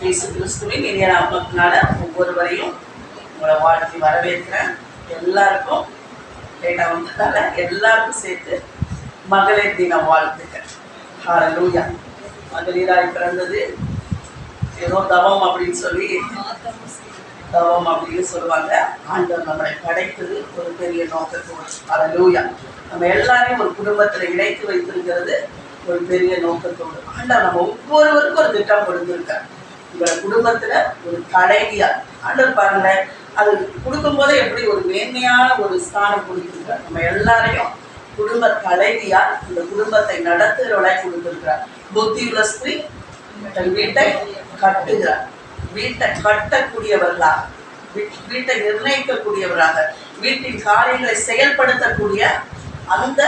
இயேசு கிறிஸ்துவின் இனிய நாமத்தினால ஒவ்வொருவரையும் உங்களை வாழ்த்தி வரவேற்கிறேன். எல்லாருக்கும் லேட்டாக வந்ததால எல்லாருக்கும் சேர்த்து மகளிர் தின வாழ்த்துக்கள். ஹல்லேலூயா. மகளிராய் பிறந்தது ஏதோ தவம் அப்படின்னு சொல்லி தவம் அப்படின்னு சொல்லுவாங்க. ஆண்டவர் நம்மளை படைத்தது ஒரு பெரிய நோக்கத்தோடு. ஹல்லேலூயா. நம்ம எல்லாரையும் ஒரு குடும்பத்தில் இணைத்து வைத்திருக்கிறது ஒரு பெரிய நோக்கத்தோடு. ஆண்டவர் நம்ம ஒவ்வொருவருக்கும் ஒரு திட்டம் கொடுத்துருக்கார். உங்களோட குடும்பத்தில் ஒரு தலைவியார் ஆண்டவர் பாருங்களேன், அது கொடுக்கும்போதே எப்படி ஒரு மேன்மையான ஒரு ஸ்தானம் கொடுத்துருக்கார். நம்ம எல்லாரையும் குடும்ப தலைவியார் இந்த குடும்பத்தை நடத்துகிறவளாய் கொடுத்துருக்கிறார். புத்தியுள்ள ஸ்திரீ தன் வீட்டை கட்டுகிறார். வீட்டை கட்டக்கூடியவர்களாக, வீட்டை நிர்ணயிக்கக்கூடியவராக, வீட்டின் காரியங்களை செயல்படுத்தக்கூடிய அந்த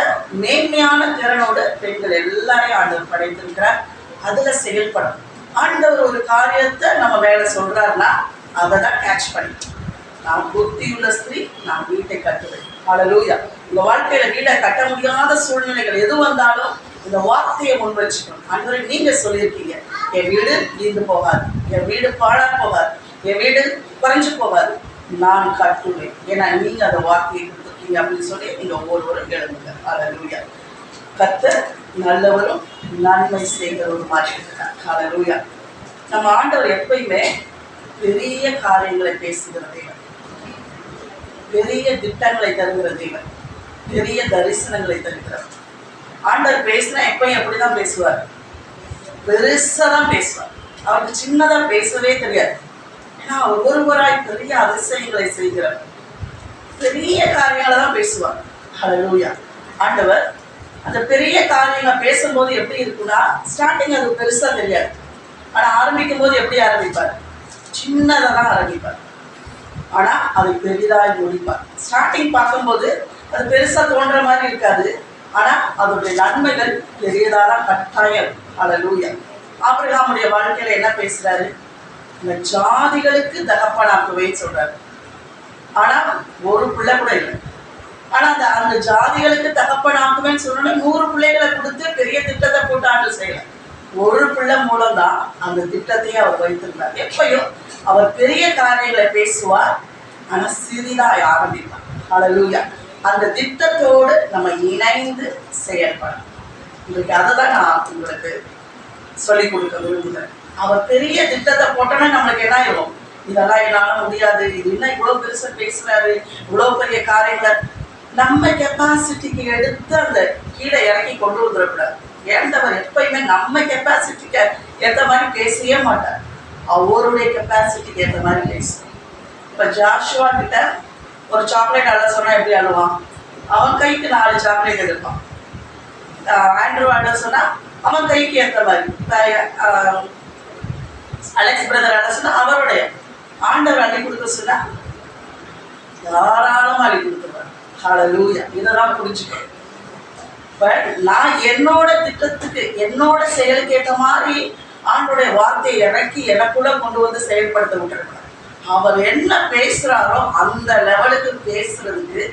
மேன்மையான திறனோடு பெண்கள் எல்லாரையும் ஆண்டவர் படைத்திருக்கிறார். அதுல செயல்படும். ஆண்டவர் ஒரு காரியத்தை நம்ம வேலை சொல்றாருன்னா அதை தான் கேட்ச் பண்ணி, நான் புத்தியுள்ள ஸ்திரீ, நான் வீட்டை கட்டுவேன். ஹல்லேலூயா. உங்க வாழ்க்கையில வீட்டை கட்ட முடியாத சூழ்நிலைகள் எது வந்தாலும் இந்த வார்த்தையை முன் வச்சுக்கணும். ஆண்டவரே, நீங்க சொல்லியிருக்கீங்க, என் வீடு வீழ்ந்து போகாது, என் வீடு பாழா போகாது, என் வீடு குறைஞ்சு போகாது, நான் கட்டுவேன். ஏன்னா நீங்க அந்த வார்த்தையை கொடுத்துருக்கீங்க அப்படின்னு சொல்லி நீங்க ஒவ்வொருவரும் எழுதுங்க. ஹல்லேலூயா. கர்த்தர் நல்லவரும் நன்மை செய்கிறவரும் மாற்றிருக்கிறார். ஹல்லேலூயா. நம்ம ஆண்டவர் எப்பயுமே பெரிய காரியங்களை பேசுகிற தேவன், பெரிய திட்டங்களை தருகிற தேவன், பெரிய தரிசனங்களை தருகிறார். ஆண்டவர் பேசினா எப்பயும் எப்படிதான் பேசுவார்? பெருசா தான் பேசுவார். அவருக்கு சின்னதா பேசவே தெரியாது. ஏன்னா அவர் ஒருவராய் பெரிய அதிசயங்களை செய்கிறார். பெரிய காரியங்களை தான் பேசுவார். ஹல்லேலூயா. ஆண்டவர் அந்த பெரிய காரியங்கள் பேசும்போது எப்படி இருக்குன்னா, ஸ்டார்டிங் அது பெருசா தெரியாது. ஆனா ஆரம்பிக்கும் போது எப்படி ஆரம்பிப்பார்? சின்னதாக தான் ஆரம்பிப்பார். ஆனா அதை பெரிதாய் முடிப்பார். ஸ்டார்டிங் பார்க்கும்போது அது பெருசா தோன்ற மாதிரி இருக்காது. ஆனா அதோடைய நன்மைகள் பெரியதாதான் கட்டாயம். ஹல்லேலூயா. ஆபிரகாமுடைய வாழ்க்கையில என்ன பேசுறாரு? இந்த ஜாதிகளுக்கு தகப்பனாக்குவே சொல்றாரு. ஆனா ஒரு பிள்ளை கூட இல்லை. ஆனா அந்த ஜாதிகளுக்கு தகப்பனாக்குவேன்னு சொன்னோன்னே 100 பிள்ளைகளை கொடுத்து பெரிய திட்டத்தை போட்டு ஆண்டு செய்யலாம். ஒரு பிள்ளை மூலம்தான் அந்த திட்டத்தையே அவர் வைத்திருந்தார். எப்பயும் அவர் பெரிய காரியங்களை பேசுவார், ஆனா சிறிதாய் ஆரம்பிப்பார். ஹல்லேலூயா. அந்த திட்டத்தோடு நம்ம இணைந்து செயல்படணும். இன்றைக்கு அதை தான் நான் உங்களுக்கு சொல்லிக் கொடுக்க விரும்புகிறேன். அவர் பெரிய திட்டத்தை போட்டோன்னா நம்மளுக்கு என்ன ஆகும்? இதெல்லாம் என்னால முடியாது, இது என்ன இவ்வளவு பெருசா பேசுறாரு, இவ்வளவு பெரிய காரியங்களை நம்ம கெப்பாசிட்டிக்கு எடுத்து அந்த கீழே இறக்கி கொண்டு வந்துடக்கூடாது. ஏண்டவர் எப்பயுமே நம்ம கெப்பாசிட்டிக்கு ஏற்ற மாதிரி பேசவே மாட்டார். அவருடைய கெப்பாசிட்டிக்கு ஏற்ற மாதிரி பேசும். இப்போ ஜாஷுவா கிட்ட ஒரு சாக்லேட் அள்ள சொன்னா எப்படி அழுவான்? அவன் கைக்கு 4 சாக்லேட் எடுப்பான். ஆண்ட்ரூ அள்ள சொன்னா அவன் கைக்கு ஏற்ற மாதிரி. அலெக்ஸ் பிரதர் அள்ள சொன்னா அவருடைய. ஆண்டவர் அள்ளி கொடுக்க சொன்னா தாராளமாக அள்ளி கொடுத்துருவார். ஹல்லேலூயா. இதெல்லாம் புரிஞ்சுக்கணும். பட் நான் என்னோட திட்டத்துக்கு, என்னோட செயலுக்கு ஏற்ற மாதிரி ஆண்டோடைய வார்த்தையை இறக்கி எனக்குள்ள கொண்டு வந்து செயல்படுத்த விட்டுருக்கேன். அவர் என்ன பேசுறாரோ அந்த லெவலுக்கு பேசுறதுக்கு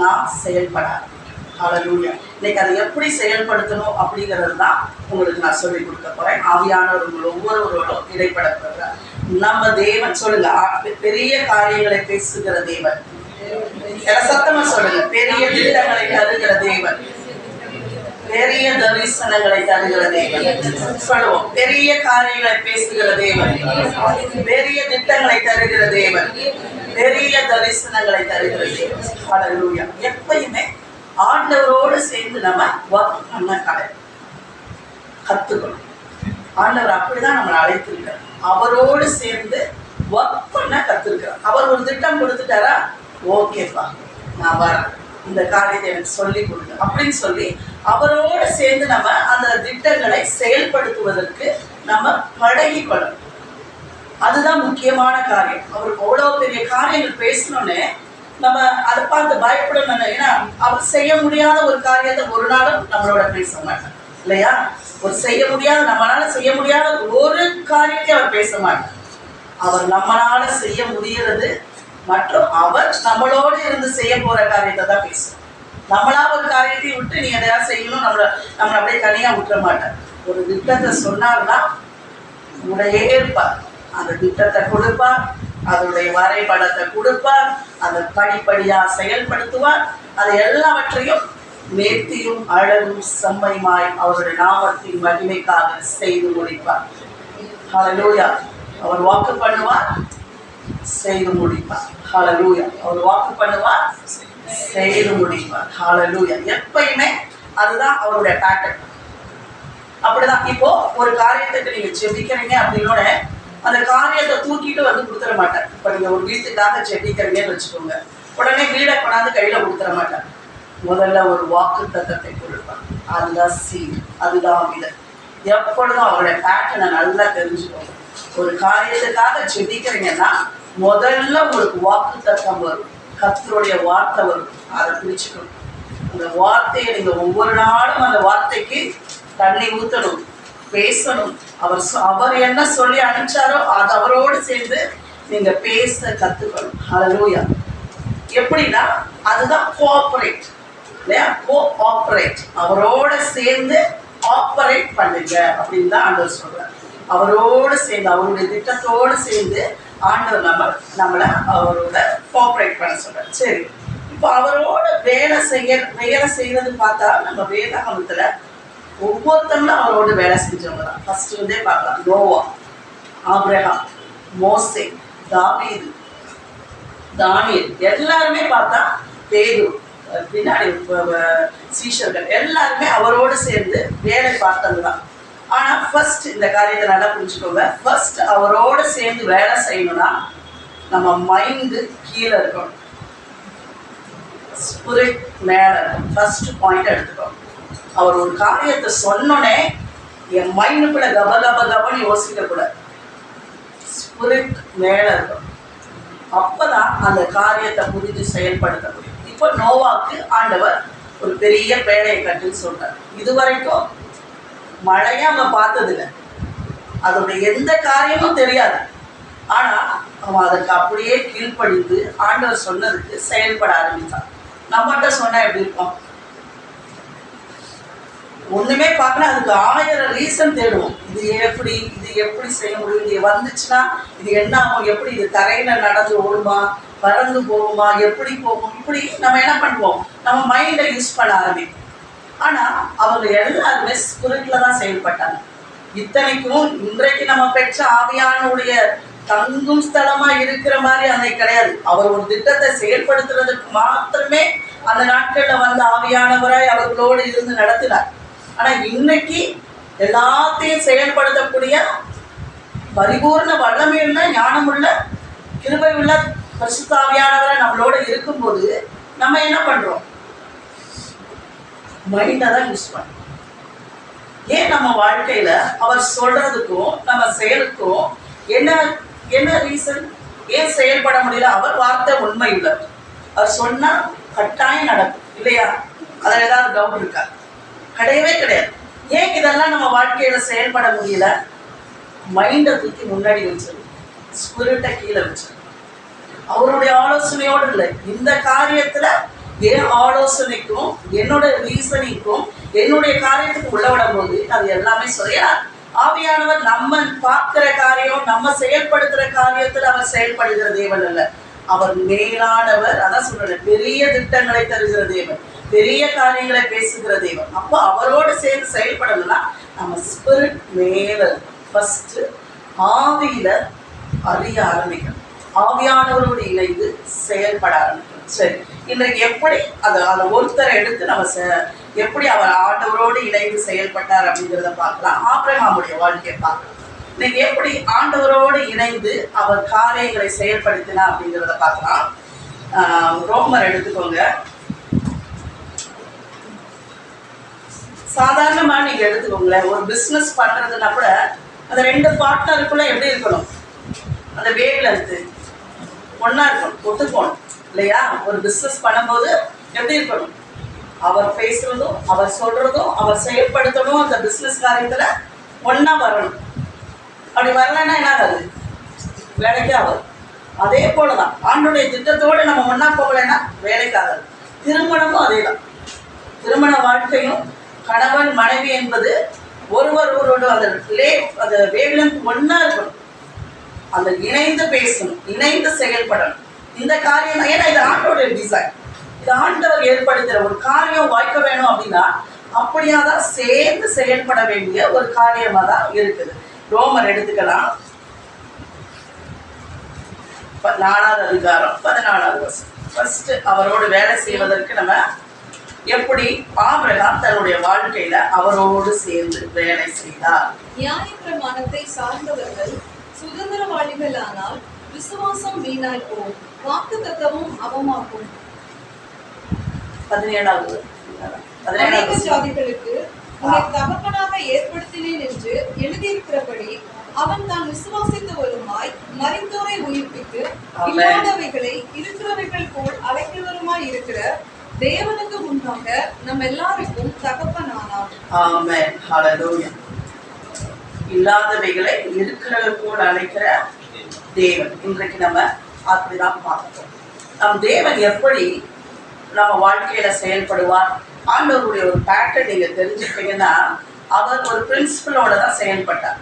நான் செயல்பட ஆரம்பிக்கிறேன். ஹல்லேலூயா. இன்னைக்கு அதை எப்படி செயல்படுத்தணும் அப்படிங்கிறது தான் உங்களுக்கு நான் சொல்லிக் கொடுக்க போறேன். ஆவியானவர்கள் ஒவ்வொருவரோடும் இடைப்பட போகிறார். நம்ம தேவன் சொல்லுங்க, பெரிய காரியங்களை பேசுகிற தேவன். சத்தமா சொல்லுங்க, பெரிய திட்டங்களை தருகிற தேவன், பெரிய தரிசனங்களை தருகிற தேவன். சொல்லுவோம், பெரிய காரியங்களை பேசுகிற தேவன், பெரிய திட்டங்களை தருகிற தேவன், பெரிய தரிசனங்களை தருகிற தேவன். ஹல்லேலூயா. எப்பயுமே ஆண்டவரோடு சேர்ந்து நம்ம ஒர்க் பண்ண கத்துக்கணும். ஆண்டவர் அப்படிதான் நம்மளை அழைத்திருக்கிறார். அவரோடு சேர்ந்து ஒர்க் பண்ண கத்துருக்கிறார். அவர் ஒரு திட்டம் கொடுத்துட்டாரா, ஓகேப்பா நான் வரேன், இந்த காரியத்தை எனக்கு சொல்லி கொடுங்க அப்படின்னு சொல்லி அவரோடு சேர்ந்து நம்ம அந்த திட்டங்களை செயல்படுத்துவதற்கு நம்ம பழகிக்கொள்ளணும். அதுதான் முக்கியமான காரியம். அவருக்கு அவ்வளோ பெரிய காரியங்கள் பேசணும்னு நம்ம அதை பார்த்து பயப்படணும். ஏன்னா அவர் செய்ய முடியாத ஒரு காரியத்தை ஒரு நாளும் நம்மளோட பேச மாட்டார் இல்லையா? ஒரு செய்ய முடியாத, நம்மளால செய்ய முடியாத ஒரு காரியத்தை அவர் பேச மாட்டார். அவர் நம்மளால செய்ய முடிகிறது மற்றும் அவர் நம்மளோடு இருந்து செய்ய போற காரியத்தை தான் பேசும். நம்மளா ஒரு காரியத்தை விட்டு நீ எதையாவது செய்யணும் நம்மளை அப்படியே தனியா விட்டுற மாட்டார். ஒரு திட்டத்தை சொன்னார்னா உடையே இருப்பார். அந்த திட்டத்தை கொடுப்பார், அதனுடைய வரைபடத்தை கொடுப்பார், அதை படிப்படியாக செயல்படுத்துவார். அதை எல்லாவற்றையும் நேர்த்தியும் அழகும் செம்மையுமாய் அவருடைய நாமத்தின் மகிமைக்காக செய்து முடிப்பார். ஹல்லேலூயா. அவர் வாக்கு பண்ணுவார், செய்து முடிப்பார். ஹல்லேலூயா. அவர் வாக்கு பண்ணுவார், செய்து முடிப்பார். ஹல்லேலூயா. எப்பயுமே அதுதான் அவருடைய பேட்டர்ன். அப்படிதான். இப்போ ஒரு காரியத்துக்கு நீங்க ஜெபிக்கிறீங்க அப்படின்னோட அந்த காரியத்தை தூக்கிட்டு வந்து கொடுத்துட மாட்டேன். இப்போ நீங்க ஒரு வீட்டுக்காக ஜெபிக்கிறீங்கன்னு வச்சுக்கோங்க, உடனே வீடை கொண்டாந்து கையில கொடுத்துட மாட்டேன். முதல்ல ஒரு வாக்கு தத்தத்தை கொடுப்பார். அதுதான் சீட், அதுதான் விதை. எப்பொழுதும் அவருடைய பேட்டர்னை நல்லா தெரிஞ்சுக்கோங்க. ஒரு காரியத்துக்காக ஜெபிக்கிறீங்கன்னா முதல்ல உங்களுக்கு வாக்கு தத்தம் வரும், கர்த்தருடைய வார்த்தை வரும். அதை பிடிச்சுக்கணும். அந்த வார்த்தையை நீங்க ஒவ்வொரு நாளும் அந்த வார்த்தைக்கு தண்ணி ஊற்றணும், பேசணும். அவர் என்ன சொல்லி அனுப்பிச்சாரோ அது அவரோடு சேர்ந்து நீங்க பேச கத்துக்கணும். ஹல்லேலூயா. எப்படின்னா அதுதான் கோஆபரேட் இல்லையா? கோஆபரேட், அவரோட சேர்ந்து ஆப்பரேட் பண்ணுங்க அப்படின்னு தான் ஆண்டவர் சொல்றார். அவரோடு சேர்ந்து, அவருடைய திட்டத்தோடு சேர்ந்து ஆண்டவர் நம்மளை அவரோட கோஆபரேட் பண்ண சொல்றார். சரி, இப்போ அவரோட வேலை செய்யறது பார்த்தா நம்ம வேதாகமத்துல ஒவ்வொருத்தங்களும் அவரோட வேலை செஞ்சவங்க தான். ஃபர்ஸ்ட் இருந்தே பார்க்கலாம். நோவா, ஆபிரகாம், மோசே, தாவீது, தானியேல், எல்லாருமே பார்த்தா பேதுரு, பின்னாடி சீஷர்கள் எல்லாருமே அவரோடு சேர்ந்து வேலை பார்த்தவங்க தான். ஆனா ஃபர்ஸ்ட் இந்த காரியத்தை நல்லா புரிஞ்சுக்கோங்க. ஃபர்ஸ்ட் அவரோட சேர்ந்து வேலை செய்யணும்னா நம்ம மைண்டு கீழே இருக்கணும், ஸ்பிரிட் மேல. ஃபர்ஸ்ட் பாயிண்ட் எடுத்துக்கோங்க. அவர் ஒரு காரியத்தை சொன்னோன்னே என் மைண்டுக்குள்ள கப கப கபன்னு யோசிக்க கூடாது. ஸ்பிரிட் மேல இருக்கும். அப்பதான் அந்த காரியத்தை புரிஞ்சு செயல்படுத்த முடியும். இப்போ நோவாக்கு ஆண்டவர் ஒரு பெரிய பேழையை கட்டுன்னு சொல்றார். இதுவரைக்கும் மழையை அவன் பார்த்ததில்லை, அதோடைய எந்த காரியமும் தெரியாது. ஆனா அவன் அதற்கு அப்படியே கீழ்ப்படிந்து ஆண்டவர் சொன்னதுக்கு செயல்பட ஆரம்பித்தான். நம்மகிட்ட சொன்னா எப்படி இருக்கும்? ஒண்ணுமே பார்க்கல, அதுக்கு 1000 ரீசன் தேடுவோம். இது எப்படி செய்ய முடியும், இது வந்துச்சுன்னா இது என்ன ஆகும், எப்படி இது தரையில நடந்து ஓடுமா, பறந்து போகுமா, எப்படி போகும், இப்படி நம்ம என்ன பண்ணுவோம், நம்ம மைண்டை யூஸ் பண்ண ஆரம்பிக்கும். ஆனா அவங்க எல்லாருமே ஸ்பிரிட்ல தான் செயல்பட்டாங்க. இத்தனைக்கும் இன்றைக்கு நம்ம பெற்ற ஆவியானுடைய தங்கும் ஸ்தலமா இருக்கிற மாதிரி அன்னைக்கு கிடையாது. அவர் ஒரு திட்டத்தை செயல்படுத்துறதுக்கு மாத்திரமே அந்த நாட்கள்ல வந்து ஆவியானவராய் அவர்களோடு இருந்து நடத்தினார். ஆனா இன்னைக்கு எல்லாத்தையும் செயல்படுத்தக்கூடிய பரிபூர்ண வல்லமையுள்ள, ஞானமுள்ள, கிருபை உள்ள பரிசுத்த ஆவியானவரை நம்மளோட இருக்கும்போது நம்ம என்ன பண்றோம்? மைண்டை தான் யூஸ் பண்ணுறோம். ஏன் நம்ம வாழ்க்கையில அவர் சொல்றதுக்கும் நம்ம செயலுக்கும் என்ன ரீசன்? ஏன் செயல்பட முடியல? அவர் வார்த்தை உண்மை உள்ளது. அவர் சொன்னா கட்டாயம் நடக்கும் இல்லையா? அதில் ஏதாவது டவுட் இருக்கா? கிடையவே கிடையாது. ஏன் இதெல்லாம் நம்ம வாழ்க்கையில செயல்பட முடியல? மைண்டை தூக்கி முன்னாடி வச்சிருக்கோம், ஸ்பிரிட்டை கீழே வச்சிருக்கோம். அவருடைய ஆலோசனையோடு இல்லை. இந்த காரியத்துல என் ஆலோசனைக்கும் என்னோட ரீசனிக்கும் என்னுடைய காரியத்துக்கு உள்ள விடும் போது அது எல்லாமே சொல்லியா ஆவியானவர் நம்ம பார்க்கிற காரியம், நம்ம செயல்படுத்துற காரியத்துல அவர் செயல்படுகிற தேவன் அல்ல. அவர் மேலானவர். அதான் சொல்றேன், பெரிய திட்டங்களை தருகிற தேவன், பெரிய காரியங்களை பேசுகிற தேவன். அப்போ அவரோடு சேர்ந்து செயல்படணும்னா நம்ம ஸ்பிரிட் மேல ஃபர்ஸ்ட் ஆவியில அறிய ஆரம்பிக்கணும், ஆவியானவரோடு இணைந்து செயல்பட ஆரம்பிக்கணும். சரி, இன்றைக்கு எப்படி அதை ஒருத்தரை எடுத்து நம்ம எப்படி அவர் ஆண்டவரோடு இணைந்து செயல்பட்டார் அப்படிங்கிறத பார்க்கலாம். ஆபிரகாமுடைய வாழ்க்கையை பார்க்கலாம். இன்னைக்கு எப்படி ஆண்டவரோடு இணைந்து அவர் காரியங்களை செயல்படுத்தினா அப்படிங்கிறத பார்க்கலாம். ரோமர் எடுத்துக்கோங்க. சாதாரணமா நீங்க எடுத்துக்கோங்களேன், ஒரு பிசினஸ் பண்றதுன்னா கூட அந்த 2 பார்ட்னருக்குள்ள எப்படி இருக்கணும்? அந்த வேவ்லென்த் ஒன்னா இருக்கணும், ஒத்து போகணும் இல்லையா? ஒரு பிசினஸ் பண்ணும்போது எப்படி இருக்கணும்? அவர் பேசுறதும், அவர் சொல்றதும், அவர் செயல்படுத்தணும். அந்த பிசினஸ் காரியத்துல ஒன்னா வரணும். அப்படி வரலன்னா என்ன ஆகாது? வேலைக்கு ஆகாது. அதே போலதான் ஆண்டுடைய திட்டத்தோடு நம்ம ஒன்னா போகலைன்னா வேலைக்காகாது. திருமணமும் அதே தான். திருமண வாழ்க்கையும் கணவன் மனைவி என்பது ஒருவரோட அந்த வேவ்லென்த் ஒன்னா இருக்கணும். அந்த இணைந்து பேசணும், இணைந்து செயல்படணும். இந்த காரியம் தான், ஏன்னா இது ஆண்டோட டிசைன், இது ஆண்டவர் ஏற்படுத்துகிற ஒரு காரியம் வாய்க்க வேணும் அப்படின்னா அப்படியா தான் சேர்ந்து செயல்பட வேண்டிய ஒரு காரியமாக தான் இருக்குது. ரோமர் எடுத்துக்கலாம், 4வது அதிகாரம் 14வது வசனம். ஃபர்ஸ்ட் அவரோடு வேலை செய்வதற்கு நம்ம எப்படி ஆபிரகாம் தன்னுடைய வாழ்க்கையில அவரோடு சேர்ந்து வேலை செய்தார். நியாயப்பிரமாணத்தை சார்ந்தவர்கள் சுதந்திரவாளிகளானால் விசுவாசம் வீணாய் போம், வாக்குத்தத்தமும் அவமாகும். 17வது ஜாதிகளுக்கு உன்னை தகப்பனாக ஏற்படுத்தினேன் என்று எழுதியிருக்கிறபடி அவன் தான் விசுவாசித்து வருமாய் மரித்தோரை உயிர்ப்பித்து இல்லாதவைகளை இருக்கிறவைகள் போல் அழைக்கிறவருமாய் இருக்கிற தேவனுக்கு முன்பாக நம்ம எல்லாருக்கும் தகப்பனானார். ஆமென், ஹல்லேலூயா. இல்லாதவைகளை இருக்கிறவை போல் அழைக்கிற தேவன். இன்றைக்கு நம்ம அப்படிதான் பார்க்கிறோம். நம் தேவன் எப்படி நம்ம வாழ்க்கையில செயல்படுவார். ஆண்டவருடைய ஒரு பேட்டர்ன் நீங்க தெரிஞ்சுக்கிட்டீங்கன்னா, அவர் ஒரு பிரின்சிபலோட தான் செயல்பட்டார்.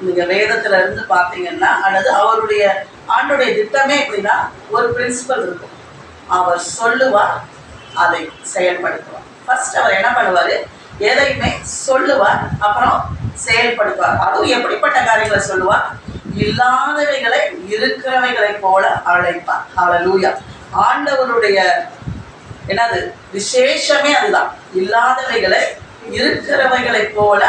நீங்க வேதத்துல இருந்து பார்த்தீங்கன்னா, அல்லது அவருடைய ஆண்டுடைய திட்டமே எப்படின்னா ஒரு பிரின்சிபல் இருக்கும். அவர் சொல்லுவார், அதை செயல்படுத்துவார். ஃபர்ஸ்ட் அவர் என்ன பண்ணுவார், எதையுமே சொல்லுவார், அப்புறம் செயல்படுத்துவார். அதுவும் எப்படிப்பட்ட காரியங்களை சொல்லுவார், இல்லாதவைகளை இருக்கிறவைகளை போல அழைப்பார். ஹல்லேலூயா. ஆண்டவருடைய என்னது விசேஷமே அதுதான், இல்லாதவைகளை இருக்கிறவைகளை போல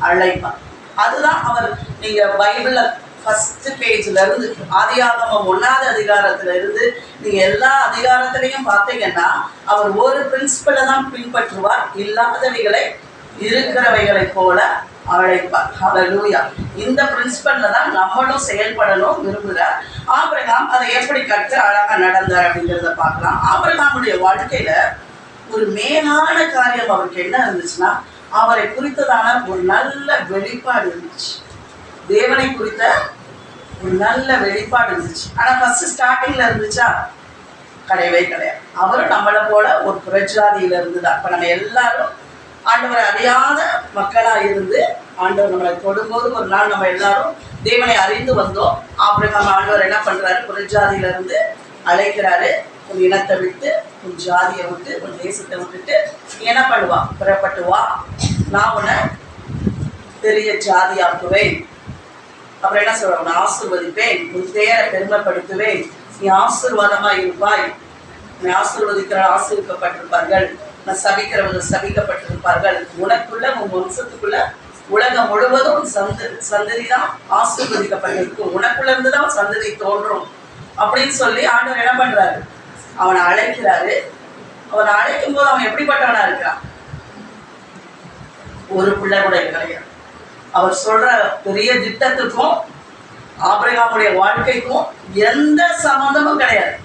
அழைப்பார். அதுதான் அவர். நீங்க பைபிள்ல ஃபர்ஸ்ட் பேஜ்ல இருந்து ஆதியாகமம் 1வது அதிகாரத்துல இருந்து நீங்க எல்லா அதிகாரத்திலையும் பார்த்தீங்கன்னா அவர் ஒரு பிரின்சிபலை தான் பின்பற்றுவார், இல்லாதவைகளை இருக்கிறவைகளை போல அழைப்பார். ஹல்லேலூயா. இந்த பிரின்சிபல்ல தான் நம்மளும் செயல்படணும் விரும்புகிறார். ஆபிரகாம் அதை எப்படி கற்று அழகா நடந்தார் அப்படிங்கிறத பார்க்கலாம். ஆபிரகாமுடைய வாழ்க்கையில ஒரு மேலான காரியம் அவருக்கு என்ன இருந்துச்சுன்னா, அவரை குறித்ததான ஒரு நல்ல வெளிப்பாடு இருந்துச்சு. தேவனை குறித்த ஒரு நல்ல வெளிப்பாடு இருந்துச்சு. ஆனா ஃபர்ஸ்ட் ஸ்டார்டிங்ல இருந்துச்சா, கிடையவே கிடையாது. அவரும் நம்மளை போல ஒரு புறஜாதியில இருந்துதான். இப்ப நம்ம எல்லாரும் ஆண்டவரை அறியாத மக்களா இருந்து ஆண்டவர் நம்மளை தொடும்போது ஒரு நாள் நம்ம எல்லாரும் தேவனை அறிந்து வந்தோம். ஆபிரகாம் ஆண்டவர் என்ன பண்றாரு, புறஜாதியில இருந்து அழைக்கிறாரு. உன் இனத்தை விட்டு, உன் ஜாதியை விட்டு, உன் தேசத்தை விட்டுட்டு என்ன பண்ணுவான், புறப்பட்டு வா, நான் உன்னை பெரிய ஜாதியாக்குவேன். அப்புறம் என்ன சொல்ற, உன்னை ஆசீர்வதிப்பேன், உன் பேரை பெருமைப்படுத்துவேன், நீ ஆசீர்வாதமா இருப்பாய், நீ ஆசீர்வதிக்கிற ஆசீர்வதிக்கப்பட்டிருப்பார்கள், நான் சபிக்கிறவர்கள் சபிக்கப்பட்டிருப்பார்கள், உனக்குள்ள உன் வம்சத்துக்குள்ள உலகம் முழுவதும் சந்ததி தான் ஆசீர்வதிக்கப்பட்டிருக்கும், உனக்குள்ள இருந்துதான் சந்ததி தோன்றும் அப்படின்னு சொல்லி ஆண்டவர் என்ன பண்றாரு, அவனை அழைக்கிறாரு. அவனை அழைக்கும் போது அவன் எப்படிப்பட்டவனா இருக்கிறான், ஒரு பிள்ளை கூட கிடையாது. அவர் சொல்ற பெரிய திட்டத்துக்கும் ஆபிரகாமுடைய வாழ்க்கைக்கும் எந்த சம்பந்தமும் கிடையாது.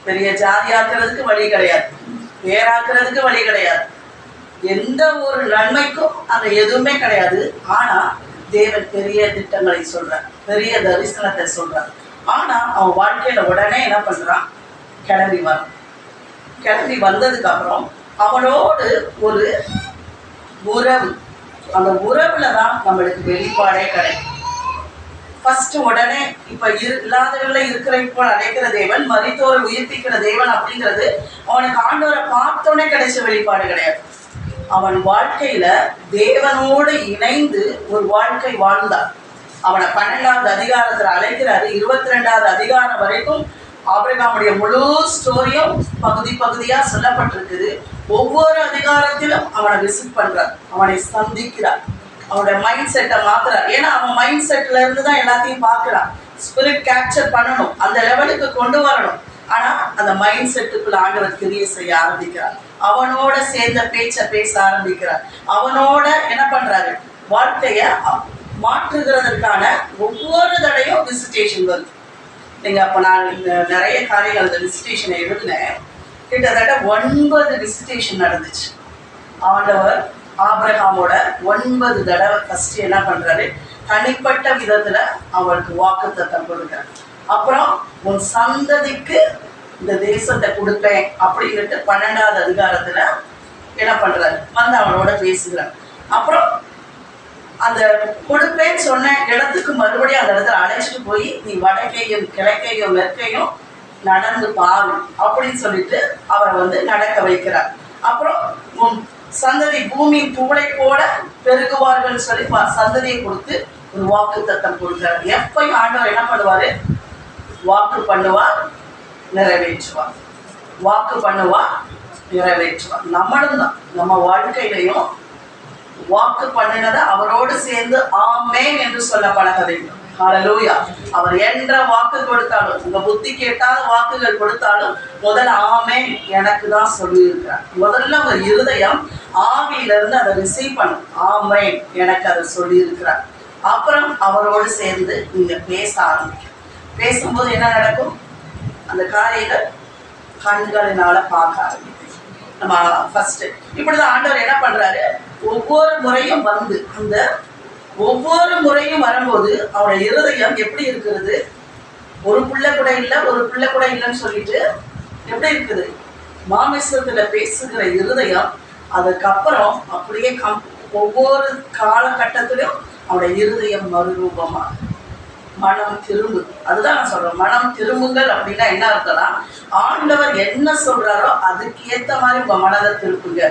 பெரிய ஜாதியாக்குறதுக்கு வழி கிடையாது, பேராக்குறதுக்கு வழி கிடையாது, எந்த ஒரு நன்மைக்கும் அங்க எதுவுமே கிடையாது. ஆனா தேவன் பெரிய திட்டங்களை சொல்றார், பெரிய தரிசனத்தை சொல்றார். ஆனா அவன் வாழ்க்கையில உடனே என்ன பண்றான், கிளம்பி வரான். கிளம்பி வந்ததுக்கு அப்புறம் அவனோடு ஒரு உறவு, அந்த உறவுல தான் நம்மளுக்கு வெளிப்பாடே கிடைக்கும். ஃபர்ஸ்ட் உடனே இப்ப இல்லாதவர்களை இருக்கிற போல் அழைக்கிற தேவன், மரித்தோரை உயிர்ப்பிக்கிற தேவன் அப்படிங்கிறது அவனுக்கு ஆண்டவரை பார்த்தோன்னே கிடைச்ச வெளிப்பாடு கிடையாது. அவன் வாழ்க்கையில தேவனோடு இணைந்து ஒரு வாழ்க்கை வாழ்ந்தான். அவனை 12வது அதிகாரத்துல அழைக்கிறாரு. 22வது அதிகாரம் வரைக்கும் ஆபிரகாமுடைய முழு ஸ்டோரியும் பகுதி பகுதியா சொல்லப்பட்டிருக்குது. ஒவ்வொரு அதிகாரத்திலும் அவனை விசிட் பண்றார், அவனை சந்திக்கிறார், அவனோட மைண்ட் செட்டை மாத்துறார். ஏன்னா அவன் மைண்ட் செட்ல இருந்து தான் எல்லாத்தையும் பார்க்கிறான். ஸ்பிரிட் கேப்சர் பண்ணணும், அந்த லெவலுக்கு கொண்டு வரணும். ஆனா அந்த மைண்ட் செட்டுக்குள்ள ஆண்டவர் கிரியை செய்ய ஆரம்பிக்கிறார். அவனோட சேர்ந்த பேச்ச பேச ஆரம்பிக்கிறார். அவனோட என்ன பண்றாரு, வாழ்க்கைய மாற்றுகிறதற்கான ஒவ்வொரு தடையும் விசிட்டேஷன் வருது. நீங்க அப்ப நான் நிறைய காரியங்கள் அந்த விசிட்டேஷனை எழுதினேன். கிட்டத்தட்ட 9 விசிட்டேஷன் நடந்துச்சு. ஆண்டவர் ஆபிரகாமோட 9 தடவை ஃபர்ஸ்ட் என்ன பண்றாரு, தனிப்பட்ட விதத்துல அவருக்கு வாக்குத்தத்தம் கொடுக்கிறார். அப்புறம் உன் சந்ததிக்கு இந்த தேசத்தை கொடுப்பேன் அப்படின்னுட்டு 12வது அதிகாரத்துல என்ன பண்றாரு, வந்து அவனோட பேசுகிறார். அப்புறம் அந்த கொடுப்பேன்னு சொன்ன இடத்துக்கு மறுபடியும் அந்த இடத்துல அழைச்சிட்டு போய் நீ வடக்கையும் கிழக்கையும் மேற்கையும் நடந்து பாரு அப்படின்னு சொல்லிட்டு அவரை வந்து நடக்க வைக்கிறார். அப்புறம் உன் சந்ததி பூமியின் தூளை போல பெருகுவார்கள் சொல்லி சந்ததியை கொடுத்து ஒரு வாக்கு தத்தம் கொடுக்கிறார். எப்பயும் ஆண்டவர் என்ன பண்ணுவாரு? வாக்கு பண்ணுவார், நிறைவேற்றுவார். வாக்கு பண்ணுவார், நிறைவேற்றுவார். நம்மளும் தான் நம்ம வாழ்க்கையிலையும் வாக்கு பண்ணினதை அவரோடு சேர்ந்து ஆமேன் என்று சொல்ல பழக வேண்டும். ஹல்லேலூயா. அவர் என்ற வாக்கு கொடுத்தாலும், உங்க புத்தி கேட்டாத வாக்குகள் கொடுத்தாலும் முதல்ல ஆமேன் எனக்கு தான் சொல்லி இருக்கிறார். முதல்ல ஒரு இருதயம் ஆவியிலிருந்து அதை ரிசீவ் பண்ணும். ஆமேன் எனக்கு அதை சொல்லி இருக்கிறார். அப்புறம் அவரோடு சேர்ந்து நீங்க பேச ஆரம்பிக்கும். பேசும்போது என்ன நடக்கும்? அந்த காரியங்கள் கண்களினால பார்க்க ஆரம்பிக்கும். நம்ம ஃபர்ஸ்ட் இப்படிதான் ஆண்டவர் என்ன பண்றாரு? ஒவ்வொரு முறையும் வந்து அந்த ஒவ்வொரு முறையும் வரும்போது அவருடைய இருதயம் எப்படி இருக்கிறது? ஒரு பிள்ளை கூட இல்லை, ஒரு பிள்ளை கூட இல்லைன்னு சொல்லிட்டு எப்படி இருக்குது? மாமிசத்துல பேசுகிற இருதயம் அதுக்கப்புறம் அப்படியே ஒவ்வொரு காலகட்டத்திலும் அவருடைய இருதயம் மறுரூபமா மனம் திரும்பு. அதுதான் நான் சொல்றேன், மனம் திரும்புங்கள் அப்படின்னா என்ன அர்த்தம்னா, ஆண்டவர் என்ன சொல்றாரோ அதுக்கு ஏத்த மாதிரி உங்க மனதை திருப்புங்க.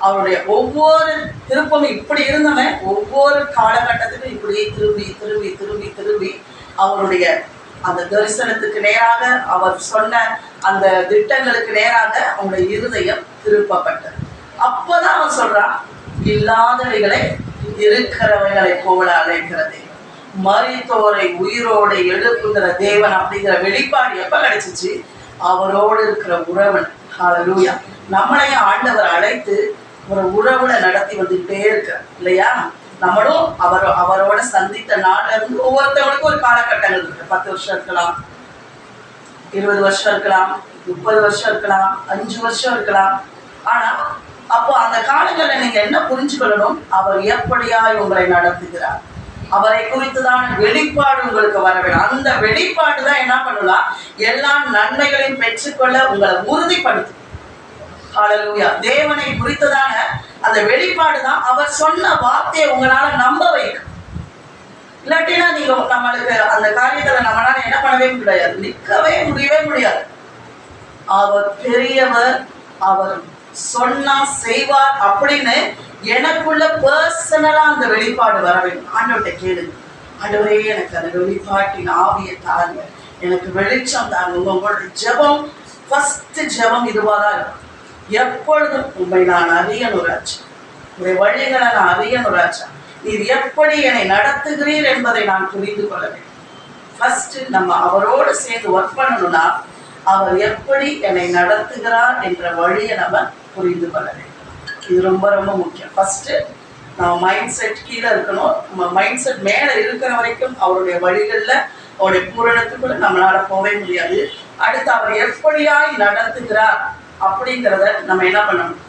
அவருடைய ஒவ்வொரு திருப்பமும் இப்படி இருந்தவன் ஒவ்வொரு காலகட்டத்துக்கும் இப்படியே திரும்பி திரும்பி திரும்பி திரும்பி அவருடைய அந்த தரிசனத்துக்கு நேராக, அவர் சொன்ன அந்த திட்டங்களுக்கு நேராக அவனுடைய இருதயம் திருப்பப்பட்டது. அப்பதான் அவன் சொல்றான், இல்லாதவைகளை இருக்கிறவைகளை போல அழைக்கிறதே, மரித்தோரை உயிரோடு எழுப்புகிற தேவன் அப்படிங்கிற வெளிப்பாடு எப்ப கிடைச்சிச்சு? அவரோடு இருக்கிற உறவன். ஹல்லேலூயா. நம்மளையும் ஆண்டவர் அழைத்து ஒரு உறவுல நடத்தி வந்துகிட்டே இருக்கிறார் இல்லையா? நம்மளும் அவரோட சந்தித்த நாள்ல இருந்து ஒவ்வொருத்தவங்களுக்கும் ஒரு காலகட்டங்கள் இருக்கு. 10 வருஷம் இருக்கலாம், 20 வருஷம் இருக்கலாம், 30 வருஷம் இருக்கலாம், 5 வருஷம் இருக்கலாம். ஆனா அப்போ அந்த காலங்களில் நீங்க என்ன புரிஞ்சுக்கொள்ளணும்? அவர் எப்படியாய் உங்களை நடத்துகிறார், அவரை குறித்துதான் வெளிப்பாடு உங்களுக்கு வர வேண்டும். அந்த வெளிப்பாடு தான் என்ன பண்ணலாம்? எல்லா நன்மைகளையும் பெற்றுக்கொள்ள உங்களை உறுதிப்படுத்தும். ஹல்லேலூயா. தேவனை குறித்ததான அந்த வெளிப்பாடு தான் அவர் சொன்ன வார்த்தையை உங்களால நம்ப வைக்கும். இல்லாட்டினா நீங்க நம்மளுக்கு அந்த காரியத்துல நம்மளால என்ன பண்ணவே முடியாது, நிற்கவே முடியவே முடியாது. அவர் பெரியவர், அவர் சொன்னா செய்வார் அப்படின்னு எனக்குள்ள பர்சனலா அந்த வெளிப்பாடு வர வேண்டும். ஆண்டவர்கிட்ட கேளுங்க, ஆண்டவரே எனக்கு அந்த வெளிப்பாட்டின் ஆவியை தாருங்க, எனக்கு வெளிச்சம் தாருங்க. உங்களுடைய ஜெபம், ஃபர்ஸ்ட் ஜெபம் இதுவாதான் இருக்கும். எப்பொழுதும் உண்மை நான் அறியனுராச்சா, உடைய வழிகளை நான் அறியனுராச்சா, நீர் எப்படி என்னை நடத்துகிறீர் என்பதை நான் புரிந்து கொள்ள வேண்டும். ஃபர்ஸ்ட் நம்ம அவரோடு சேர்ந்து ஒர்க் பண்ணணும்னா அவர் எப்படி என்னை நடத்துகிறார் என்ற வழியை நம்ம புரிந்து கொள்ள வேண்டும். இது ரொம்ப ரொம்ப முக்கியம். ஃபர்ஸ்ட் நம்ம மைண்ட் செட் கீழே இருக்கணும். நம்ம மைண்ட் செட் மேலே இருக்கிற வரைக்கும் அவருடைய வழிகளில் அவருடைய பூரணத்துக்குள்ள நம்மளால போகவே முடியாது. அடுத்து அவர் எப்படியாய் நடத்துகிறார் அப்படிங்கிறத நம்ம என்ன பண்ணணும்?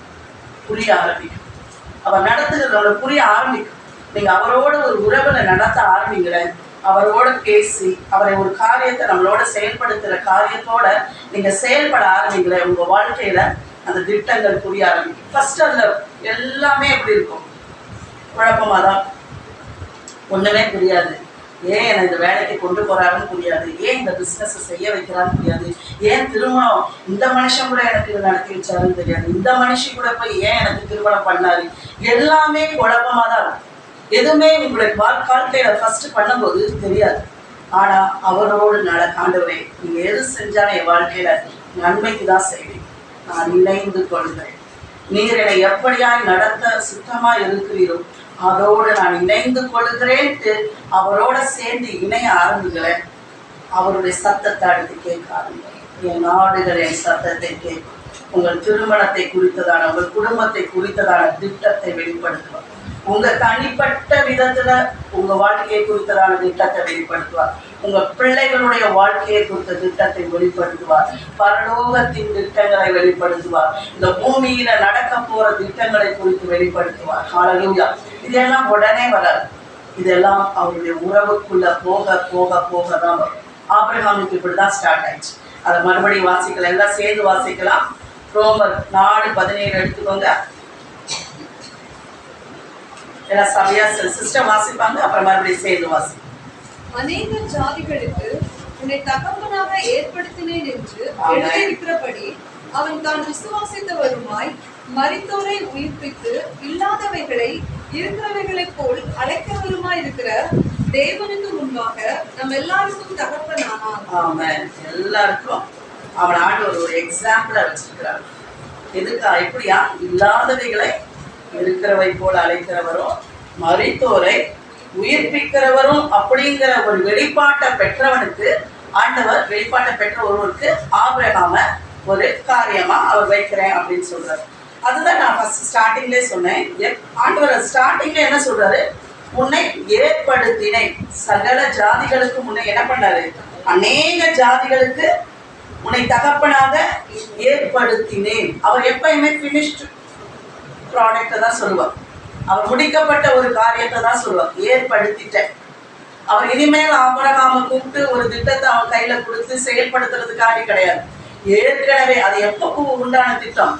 புரிய ஆரம்பிக்கும். அவர் நடத்துகிறத புரிய ஆரம்பிக்கும். நீங்க அவரோட ஒரு உறவுல நடத்த ஆரம்பிங்கிற, அவரோட பேசி அவரை ஒரு காரியத்தை நம்மளோட செயல்படுத்துகிற காரியத்தோட நீங்க செயல்பட ஆரம்பிக்கிற, உங்க வாழ்க்கையில அந்த திட்டங்கள் புரிய ஆரம்பிக்கும். ஃபர்ஸ்ட் அதுல எல்லாமே எப்படி இருக்கும்? குழப்பமா தான், ஒண்ணுமே புரியாது. ஏன் என்னை இந்த வேலைக்கு கொண்டு போறாருன்னு புரியாது, ஏன் இந்த பிசினஸ் செய்ய வைக்கிறான்னு புரியாது, ஏன் திருமணம் இந்த மனுஷன் கூட எனக்கு இது நடத்தி வச்சாருன்னு தெரியாது, இந்த மனுஷன் கூட போய் ஏன் எனக்கு திருமணம் பண்ணாரு, எல்லாமே குழப்பமா தான் இருக்கும். எதுவுமே உங்களுடைய வாழ்க்கையில ஃபர்ஸ்ட் பண்ணும்போது தெரியாது. ஆனா அவரோடு ஆண்டவரே நீங்க எது செஞ்சாலும் என் வாழ்க்கையில நன்மைக்கு தான் செய்வேன், நான் இணைந்து கொள்கிறேன், நீர் என்னை எப்படியாய் நடத்த சுத்தமா இருக்கிறீரோ அதோடு நான் இணைந்து கொள்கிறேன்ட்டு அவரோட சேர்ந்து இணைய ஆரம்பிக்கிறேன். அவருடைய சத்தத்தை அடுத்து கேட்க ஆரம்பிக்கிறேன். என் நாடுகள் என் சத்தத்தை கேட்கும். உங்கள் திருமணத்தை குறித்ததான, உங்கள் குடும்பத்தை குறித்ததான திட்டத்தை வெளிப்படுத்துவார். உங்க தனிப்பட்ட விதத்துல உங்க வாழ்க்கையை குறித்ததான திட்டத்தை வெளிப்படுத்துவார். உங்க பிள்ளைகளுடைய வாழ்க்கையை குறித்த திட்டத்தை வெளிப்படுத்துவார். பரலோகத்தின் திட்டங்களை வெளிப்படுத்துவார். இந்த பூமியில நடக்க போற திட்டங்களை குறித்து வெளிப்படுத்துவார். ஹல்லேலூயா. இதெல்லாம் உடனே வராது. இதெல்லாம் அவருடைய உறவுக்குள்ள போக போக போக தான் வரும். ஆபிரகாமுக்கு இப்படிதான் ஸ்டார்ட் ஆயிடுச்சு. அதை மறுபடியும் வாசிக்கலாம், எல்லாம் சேர்ந்து வாசிக்கலாம். ரோமர் 4:17 எடுத்துக்கோங்க. எல்லாம் சபையா சிஸ்டம் வாசிப்பாங்க, அப்புறம் மறுபடியும் சேர்ந்து வாசிப்பாங்க. அநேக ஜாதிகளுக்கு உன்னை தகப்பனாக ஏற்படுத்தினேன் என்று எழுதியிருக்கிறபடி அவன் தான் விசுவாசித்த வருமாய் மரித்தோரை உயிர்ப்பித்து இல்லாதவைகளை இருக்கிறவைகளைப் போல் அழைக்கிறவருமாய் இருக்கிற தேவனுக்கு முன்பாக நம்ம எல்லாருக்கும் தகப்பனானான். ஆமென். எல்லாருக்கும் அவன் ஆண்டவர் ஒரு எக்ஸாம்பிளா வச்சிருக்கிறார். எதுக்கா? எப்படியா? இல்லாதவைகளை இருக்கிறவை போல அழைக்கிறவரும் மரித்தோரை உயிர்ப்பிக்கிறவரும் அப்படிங்கிற ஒரு வெளிப்பாட்டை பெற்றவனுக்கு ஆண்டவர், வெளிப்பாட்டை பெற்ற ஒருவருக்கு ஆபிரகாம ஒரு காரியமா அவர் வைக்கிறேன் அப்படின்னு சொல்றாரு. அதுதான் நான் ஃபர்ஸ்ட் ஸ்டார்டிங்லேயே சொன்னேன். ஆண்டவர் ஸ்டார்டிங்ல என்ன சொல்றாரு? உன்னை ஏற்படுத்தினேன், சகல ஜாதிகளுக்கு முன்னை என்ன பண்ணாரு? அநேக ஜாதிகளுக்கு உன்னை தகப்பனாக ஏற்படுத்தினேன். அவர் எப்பயுமே ஃபினிஷ்டு ப்ராடக்டை தான் சொல்லுவார். அவர் முடிக்கப்பட்ட ஒரு காரியத்தை தான் சொல்லுவார். ஏற்படுத்திட்டேன். அவர் இனிமேல் ஆபிரகாமை கூப்பிட்டு ஒரு திட்டத்தை அவன் கையில கொடுத்து செயல்படுத்துறதுக்காக கிடையாது. ஏற்கனவே அது எப்போ உண்டான திட்டம்?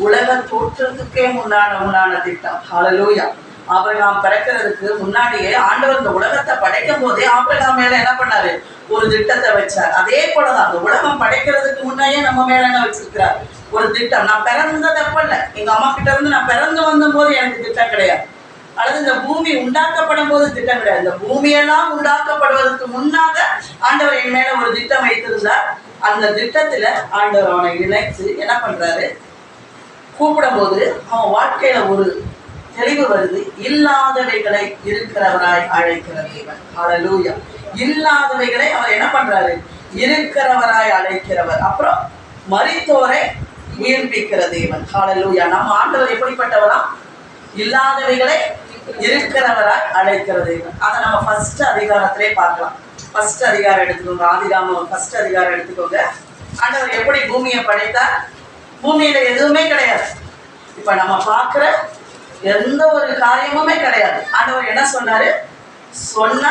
உலக தோற்றத்துக்கே உண்டான திட்டம். ஹல்லேலூயா. ஆபிரகாம் பிறக்கிறதுக்கு முன்னாடியே ஆண்டவர் இந்த உலகத்தை படைக்கும் போதே ஆபிரகாம் மேல என்ன பண்ணாரு? ஒரு திட்டத்தை வச்சார். அதே போலதான் அந்த உலகம் படைக்கிறதுக்கு முன்னாடியே நம்ம மேல என்ன வச்சிருக்கிறார்? ஒரு திட்டம். நான் பிறந்ததப்ப இல்லை, எங்க அம்மா கிட்ட இருந்து நான் பிறந்து வந்த போது எனக்கு திட்டம் கிடையாது, அல்லது இந்த பூமி உண்டாக்கப்படும் போது திட்டம் கிடையாது. இந்த பூமியெல்லாம் உண்டாக்கப்படுவதற்கு முன்னாக ஆண்டவர் என் மேல ஒரு திட்டம் வைத்திருந்தார். அந்த திட்டத்துல ஆண்டவர் அவனை இணைத்து என்ன பண்றாரு? கூப்பிடும் போது அவன் வாழ்க்கையில ஒரு தெளிவு வருது. இல்லாதவைகளை இருக்கிறவராய் அழைக்கிற தேவன். ஹல்லேலூயா. இல்லாதவைகளை அவர் என்ன பண்றாரு? இருக்கிறவராய் அழைக்கிறவர். அப்புறம் மரித்தோரை உயிர்ப்பிக்கிற தேவன். ஹல்லேலூயா. நம்ம ஆண்டவர் எப்படிப்பட்டவரா? இல்லாதவைகளை இருக்கிறவராய் அழைக்கிற தேவன். அதை நம்ம ஃபர்ஸ்ட் அதிகாரத்திலே பார்க்கலாம். ஃபர்ஸ்ட் அதிகாரம் எடுத்துக்கோங்க. ஆதிகாமம் ஃபர்ஸ்ட் அதிகாரம் எடுத்துக்கோங்க. ஆண்டவர் எப்படி பூமியை படைத்தார்? பூமியில எதுவுமே கிடையாது. இப்ப நம்ம பார்க்கிற எந்த ஒரு காரியமுமே கிடையாது. ஆண்டவர் என்ன சொன்னாரு? சொன்ன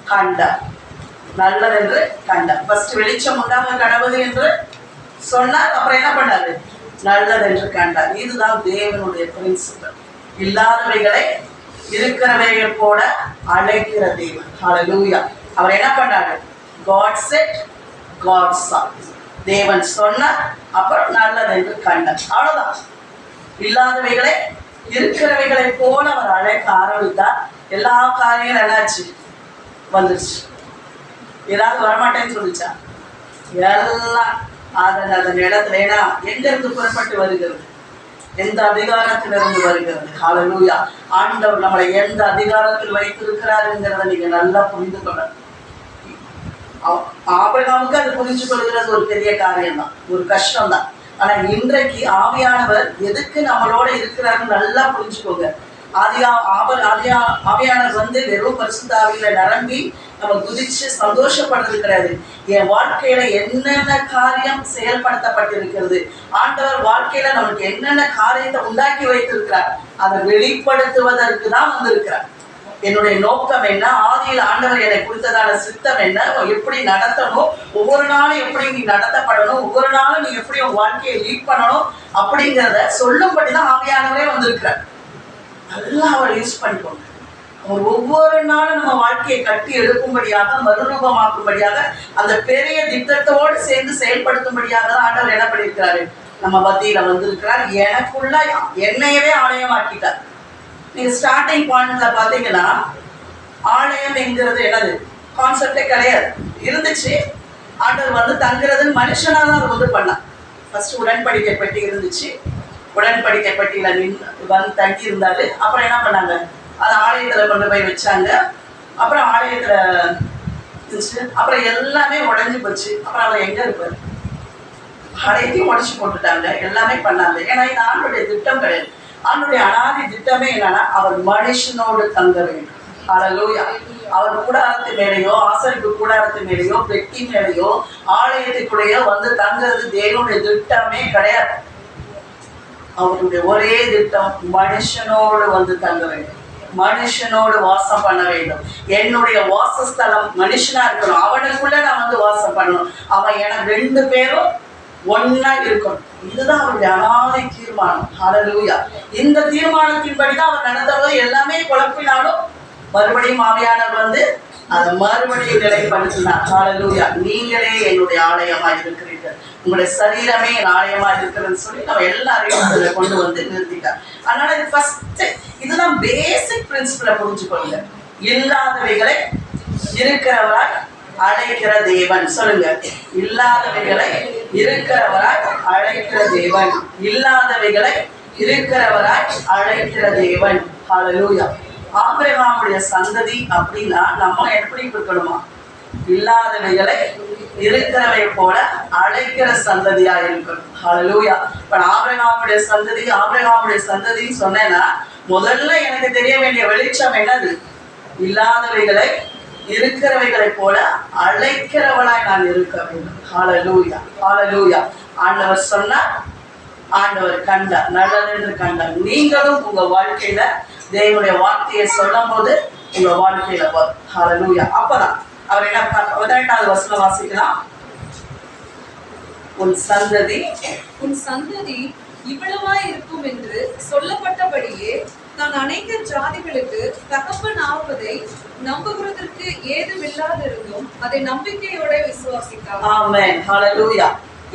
கண்டார், நல்லதென்று கண்டார். ஃபர்ஸ்ட் வெளிச்சம் உண்டாக கடவுது என்று சொன்னார். அப்புறம் என்ன பண்ணாரு? நல்லதென்று கண்டார். இதுதான் தேவனுடைய பிரின்சிபல். இல்லாதவைகளை இருக்கிறவைகள் போல அழைக்கிற தேவன். ஹல்லேலூயா. அவர் என்ன பண்ணாரு? God said, God saw. தேவன் சொன்னார், அப்புறம் நல்லதென்று கண்டார். அவ்வளவுதான். இல்லாதவைகளை இருக்கிறவைகளை போல அவர் அழைக்க ஆரம்பித்தார். எல்லா காரியங்களும் என்னாச்சு? வந்துருச்சு. ஏதாவது வரமாட்டேன்னு சொல்லிச்சா? எல்லாம் அதன் இடத்துல. ஏன்னா எங்க இருந்து புறப்பட்டு வருகிறது? எந்த அதிகாரத்திலிருந்து வருகிறது? ஹல்லேலூயா. ஆண்டவர் நம்மளை எந்த அதிகாரத்தில் வைத்திருக்கிறாருங்கிறத நீங்க நல்லா புரிந்து கொள்ளணும். ஆபிரகாமுக்கு அது புரிஞ்சு கொள்கிறது ஒரு பெரிய காரியம் தான், ஒரு கஷ்டம் தான். ஆனா இன்றைக்கு ஆவியானவர் எதுக்கு நம்மளோட இருக்கிறாருன்னு நல்லா புரிஞ்சுக்கோங்க. ஆவியானவர் வந்து வெறும் பரிசுத்த ஆவியில நிரம்பி நம்ம குதிச்சு சந்தோஷப்படுறது கிடையாது. என் வாழ்க்கையில என்னென்ன காரியம் செயல்படுத்தப்பட்டிருக்கிறது, ஆண்டவர் வாழ்க்கையில நமக்கு என்னென்ன காரியத்தை உண்டாக்கி வைத்திருக்கிறார், அதை வெளிப்படுத்துவதற்கு தான் வந்திருக்கிறார். என்னுடைய நோக்கம் என்ன? ஆதியில் ஆண்டவர் என்னை குறித்ததான சித்தம் என்ன? எப்படி நடத்தணும், ஒவ்வொரு நாளும் எப்படி நீ நடத்தப்படணும், ஒவ்வொரு நாளும் நீ எப்படி உன் வாழ்க்கையை லீட் பண்ணணும் அப்படிங்கிறத சொல்லும்படிதான் ஆவியானவரே வந்திருக்கிறார். நல்லா அவர் யூஸ் பண்ணிக்கோங்க. அவர் ஒவ்வொரு நாளும் நம்ம வாழ்க்கையை கட்டி எழுப்பும்படியாக, மறுரூபமாக்கும்படியாக, அந்த பெரிய திட்டத்தோடு சேர்ந்து செயல்படுத்தும்படியாக தான் ஆண்டவர் என்ன பண்ணியிருக்கிறாரு? நம்ம மத்தியில வந்திருக்கிறார். எனக்குள்ள என்னையவே ஆலயமாக்கிட்டார். நீங்க ஸ்டார்டிங் பாயிண்ட்ல பாத்தீங்கன்னா ஆலயம் என்கிறது என்னது கான்செப்டே கிடையாது. இருந்துச்சு, ஆண்டவர் வந்து தங்குறதுன்னு மனுஷனா தான் அது வந்து பண்ணார். ஃபர்ஸ்ட் உடன்படிக்கை பெட்டி இருந்துச்சு, உடன்படிக்கை பெட்டியில வந்து தங்கி இருந்தாரு. அப்புறம் என்ன பண்ணாங்க? அதை ஆலயத்துல கொண்டு போய் வச்சாங்க. அப்புறம் ஆலயத்துல இருந்துச்சு. அப்புறம் எல்லாமே உடஞ்சி போச்சு. அப்புறம் அவர் எங்க இருப்பாரு? ஆலயத்தையும் உடச்சி போட்டுட்டாங்க, எல்லாமே பண்ணாங்க. ஏன்னா இது ஆண்டுடைய திட்டம் கிடையாது. ஆண்டுடைய அனாதி திட்டமே என்னன்னா அவர் மனுஷனோடு தங்க வேண்டும். ஹல்லேலூயா. அவர் கூடாரத்து மேலேயோ, ஆசரிப்பு கூடாரத்து மேலேயோ, பெட்டி மேலேயோ, ஆலயத்துக்குள்ளேயோ வந்து தங்குறது தேவனுடைய திட்டமே கிடையாது. அவருடைய ஒரே திட்டம் மனுஷனோடு வந்து தங்க வேண்டும், மனுஷனோடு வாசம் பண்ண வேண்டும். என்னுடைய வாசஸ்தலம் மனுஷனா இருக்கணும், அவனுக்குள்ள நான் வந்து வாசம் பண்ணணும். அவன் எனக்கு 2 பேரும் ஒன்னா இருக்கணும். இதுதான் அவருடைய அனாதை தீர்மானம். ஹல்லேலூயா. இந்த தீர்மானத்தின்படிதான் அவர் நடந்தபோது எல்லாமே குழப்பினாலும் மறுபடியும் ஆவியானவர் வந்து அதை மறுபடியும் நிலைப்படுத்தினார். ஹல்லேலூயா. நீங்களே என்னுடைய ஆலயமா இருக்கிறீர்கள், உங்களுடைய சரீரமே என் ஆலயமா இருக்கிறதுன்னு சொல்லி நம்ம எல்லாரையும் அதுல கொண்டு வந்து நிறுத்திட்டார். அதனால இது ஃபர்ஸ்ட், இதுதான் பேசிக் பிரின்சிபலை புரிஞ்சுக்கொள்ளுங்க. இல்லாதவைகளை இருக்கிறவராய் அழைக்கிற தேவன். சொல்லுங்க, இல்லாதவைகளை இருக்கிறவராய் அழைக்கிற தேவன். இல்லாதவைகளை இருக்கிறவராய் அழைக்கிற தேவன். ஹல்லேலூயா. ஆபிரகாமுடைய சந்ததி அப்படின்னா நம்ம எப்படி இருக்கணுமா? இல்லாதவைகளை இருக்கிறவை போல அழைக்கிற சந்ததியா இருக்கணும். ஹல்லேலூயா. இப்ப ஆபிரகாமுடைய சந்ததி சொன்னேன்னா முதல்ல எனக்கு தெரிய வேண்டிய வெளிச்சம் என்னது? இல்லாதவைகளை இருக்கிறவைகளை போல அழைக்கிறவளாய் நான் இருக்க வேண்டும். ஹல்லேலூயா, ஹல்லேலூயா. ஆண்டவர் சொன்னார், ஆண்டவர் கண்டார், நல்லதென்று கண்டார். நீங்களும் உங்க வாழ்க்கையில தேவனுடைய வார்த்தையை சொல்லும் போது உங்க வாழ்க்கையில வரும். ஹல்லேலூயா. அப்பதான் அவர் என்ன 18வது வசனம் வாசிக்கலாம். உன் சந்ததி இவ்வளவாய் இருக்கும் என்று சொல்லப்பட்டபடியே நான் அநேக ஜாதிகளுக்கு தகப்பன் ஆவதை நம்புகிறதற்கு ஏதுமில்லாதிருந்தும் அதை நம்பிக்கையோட விசுவாசித்தார். ஆமென். ஹல்லேலூயா.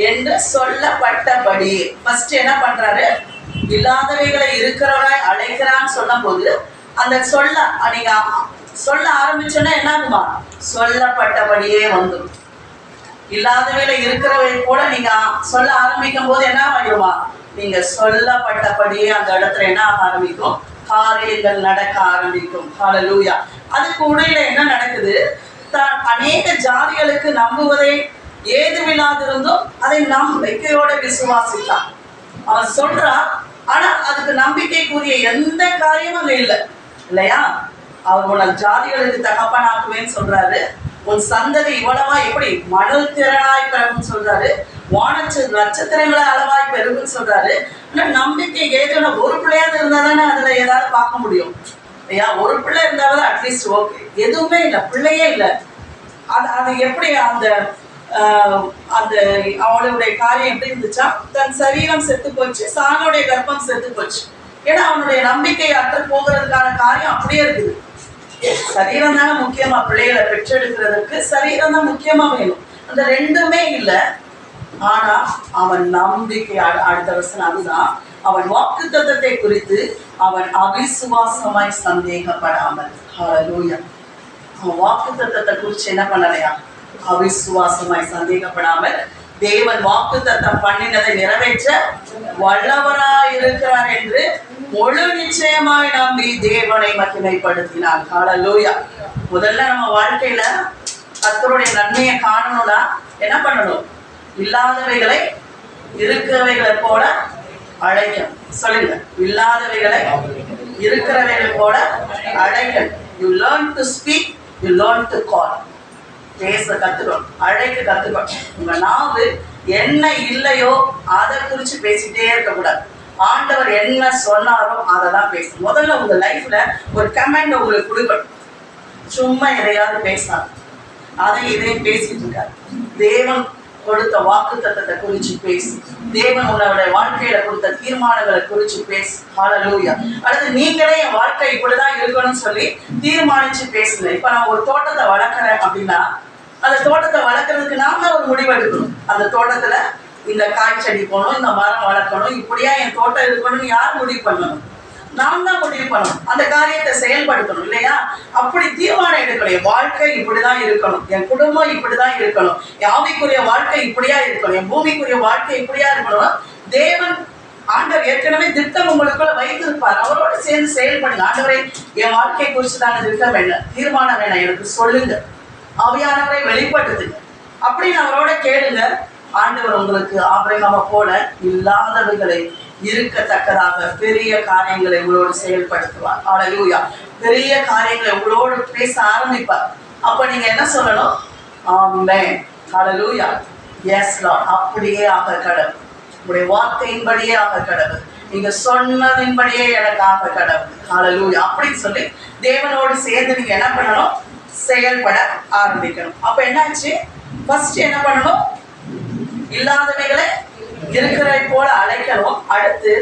என்று சொல்லப்பட்டபடி ஃபர்ஸ்ட் என்ன பண்றாரு? இல்லாதவைகளை இருக்கிறவராய் அழைக்கிறான்னு சொல்லும் போது அந்த நீங்க சொல்ல ஆரம்பிச்சோன்னா என்ன ஆகுமா? சொல்லப்பட்டபடியே வந்துடும். இல்லாதவையில இருக்கிறவை கூட நீங்க சொல்ல ஆரம்பிக்கும் போது என்ன ஆகிடுமா? நீங்க சொல்லப்பட்டபடியே அந்த இடத்துல என்ன ஆரம்பிக்கும்? காரியங்கள் நடக்க ஆரம்பிக்கும். ஹல்லேலூயா. அதுக்கு உடையில என்ன நடக்குது? தான் அநேக ஜாதிகளுக்கு நம்புவதை ஏதுமில்லாதிருந்தும் அதை நம்பிக்கையோட விசுவாசித்தான். அவன் சொல்றான், ஆனா அதுக்கு நம்பிக்கைக்குரிய எந்த காரியமும் அங்க இல்லை இல்லையா? அவர் உன ஜாதிகளுக்கு தகப்பனாக்குவேன்னு சொல்றாரு. உன் சந்ததி இவ்வளவா எப்படி மணல் திறனாய் பெறும் சொல்றாரு. நட்சத்திரங்களை அளவாய் பெருகுன்னு சொல்றாரு. ஆனா நம்பிக்கை ஏதோ ஒரு பிள்ளையாவது இருந்தா தானே அதுல ஏதாவது பார்க்க முடியும் இல்லையா? ஒரு பிள்ளை இருந்தாலும் அட்லீஸ்ட் ஓகே. எதுவுமே இல்லை, பிள்ளையே இல்லை. அது எப்படி அந்த அவனுடைய காரியம் எப்படி இருந்துச்சா? தன் சரீரம் செத்து போச்சு, சானுடைய கர்ப்பம் செத்து போச்சு. ஏன்னா அவனுடைய நம்பிக்கை அற்று போகிறதுக்கான காரியம் அப்படியே இருக்குது. சரீரம் தானே முக்கியமா, பிள்ளைகளை பெற்றெடுக்கிறதுக்கு சரீரம் தான் முக்கியமா வேணும். அந்த ரெண்டுமே இல்லை. ஆனா அவன் நம்பிக்கை, அடுத்த வருஷம் அதுதான், அவன் வாக்குத்தத்தத்தை குறித்து அவன் அவிசுவாசமாய் சந்தேகப்படாமல். ஹல்லேலூயா. அவன் வாக்குத்தத்தத்தை குறித்து என்ன பண்ணலையா? அவிசுவாசமாய் சந்தேகப்படாமல் தேவன் வாக்குத்தத்தம் பண்ணினதை நிறைவேற்ற வல்லவராய் இருக்கிறார் என்று முழு நிச்சயமாய் நம்பி தேவனை மகிமைப்படுத்தினார். ஹல்லேலூயா. முதல்ல நம்ம வாழ்க்கையில கர்த்தருடைய நன்மையை காணணும்னா என்ன பண்ணணும்? இல்லாதவைகளை இருக்கிறவைகளை போல அழைக்கணும். சொல்லுங்க, இல்லாதவைகளை இருக்கிறவைகளை போல அழைக்கணும். You learn to speak, you learn to call. பேச கத்துக்கணும், அழைக்க கத்துக்கணும். உங்க நாவு என்ன இல்லையோ அதை குறிச்சு பேசிட்டே இருக்கக்கூடாது. ஆண்டவர் என்ன சொன்னாரோ அதை தான் பேசணும். முதல்ல உங்க லைஃப்ல ஒரு கமெண்ட் உங்களுக்கு கொடுக்கணும். சும்மா எதையாவது பேசாது, அதை இதையும் பேசிட்டு இருக்காரு. தேவன் கொடுத்த வாக்குத்தத்தத்தை குறிச்சு பேசு. தேவன் உன்னுடைய வாழ்க்கையில கொடுத்த தீர்மானங்களை குறிச்சு பேசு. ஹல்லேலூயா. அடுத்து நீங்களே என் வாழ்க்கை இப்படிதான் இருக்கணும்னு சொல்லி தீர்மானிச்சு பேசுங்க. இப்ப நான் ஒரு தோட்டத்தை வளர்க்குறேன் அப்படின்னா அந்த தோட்டத்தை வளர்க்கறதுக்கு நாம ஒரு முடிவு எடுக்கணும். அந்த தோட்டத்துல இந்த காய் செடி போகணும், இந்த மரம் வளர்க்கணும், இப்படியா என் தோட்டம் இருக்கணும்னு யார் முடிவு பண்ணணும்? நாம் தான் முடிவு பண்ணணும். அந்த காரியத்தை செயல்படுத்தணும் இல்லையா? அப்படி தீர்மானம் எடுக்கணும். என் வாழ்க்கை இப்படிதான் இருக்கணும், என் குடும்பம் இப்படிதான் இருக்கணும், என் ஆவிக்குரிய வாழ்க்கை இப்படியா இருக்கணும், என் பூமிக்குரிய வாழ்க்கை இப்படியா இருக்கணும். தேவன் ஆண்டவர் ஏற்கனவே திட்டம் உங்களுக்குள்ள வைத்திருப்பார். அவரோட சேர்ந்து செயல்படுங்க. ஆண்டவரை என் வாழ்க்கை குறிச்சுதான திட்டம் வேணும், தீர்மானம் வேணும், எனக்கு சொல்லுங்க, ஆவியானவரை வெளிப்படுத்துங்க அப்படின்னு அவரோட கேளுங்க. ஆண்டவர் உங்களுக்கு ஆபிரகாமை போல இல்லாதவைகளை இருக்கத்தக்கதாக பெரிய காரியங்களை உங்களோடு செயல்படுத்துவார். ஹல்லேலூயா. பெரிய காரியங்களை உங்களோடு பேச ஆரம்பிப்பார். அப்ப நீங்க என்ன சொல்லணும்? ஆமென். ஹல்லேலூயா. Yes Lord. அப்படியே ஆக கடவுள், உங்களுடைய வார்த்தையின்படியே ஆக கடவுள், நீங்க சொன்னதின்படியே எனக்கு ஆக கடவுள். ஹல்லேலூயா. அப்படின்னு சொல்லி தேவனோடு சேர்ந்து நீங்க என்ன பண்ணணும்? செயல்பட ஆரம்பிக்கணும். அப்ப என்னாச்சு? ஃபர்ஸ்ட் என்ன பண்ணணும்? இல்லாதவைகளை இருக்கிறதை போல அழைக்கணும். அடுத்து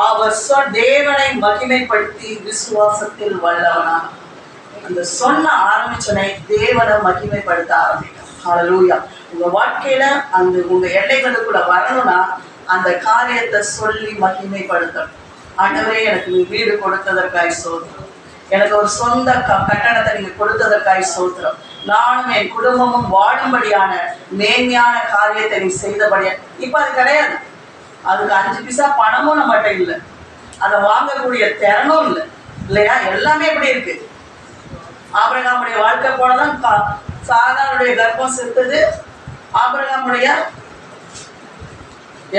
அவர் தேவனை மகிமைப்படுத்தி விசுவாசத்தில் வல்லவனா. அந்த சொன்ன ஆரம்பிச்சனை தேவனை மகிமைப்படுத்த ஆரம்பிக்கும். ஹல்லேலூயா. உங்க வாழ்க்கையில அந்த உங்க எல்லைகளுக்குள்ள வரணும்னா அந்த காரியத்தை சொல்லி மகிமைப்படுத்தணும். ஆண்டவரே, எனக்கு நீ வீடு கொடுத்ததற்காய் சோத்திரம், எனக்கு ஒரு சொந்த கட்டணத்தை நீங்க கொடுத்ததற்காய் சோத்திரம், நானும் என் குடும்பமும் வாழும்படியான மேன்மையான காரியத்தை நீ செய்தபடியா. இப்ப அது கிடையாது. அதுக்கு 5 பைசா பணமும் நம்மகிட்ட இல்லை, அதை வாங்கக்கூடிய திறனும் இல்லை, இல்லையா? எல்லாமே எப்படி இருக்கு? ஆபிரகாமுடைய வாழ்க்கை போலதான் சாராளுடைய கர்ப்பம் செத்துது. ஆபிரகாமுடைய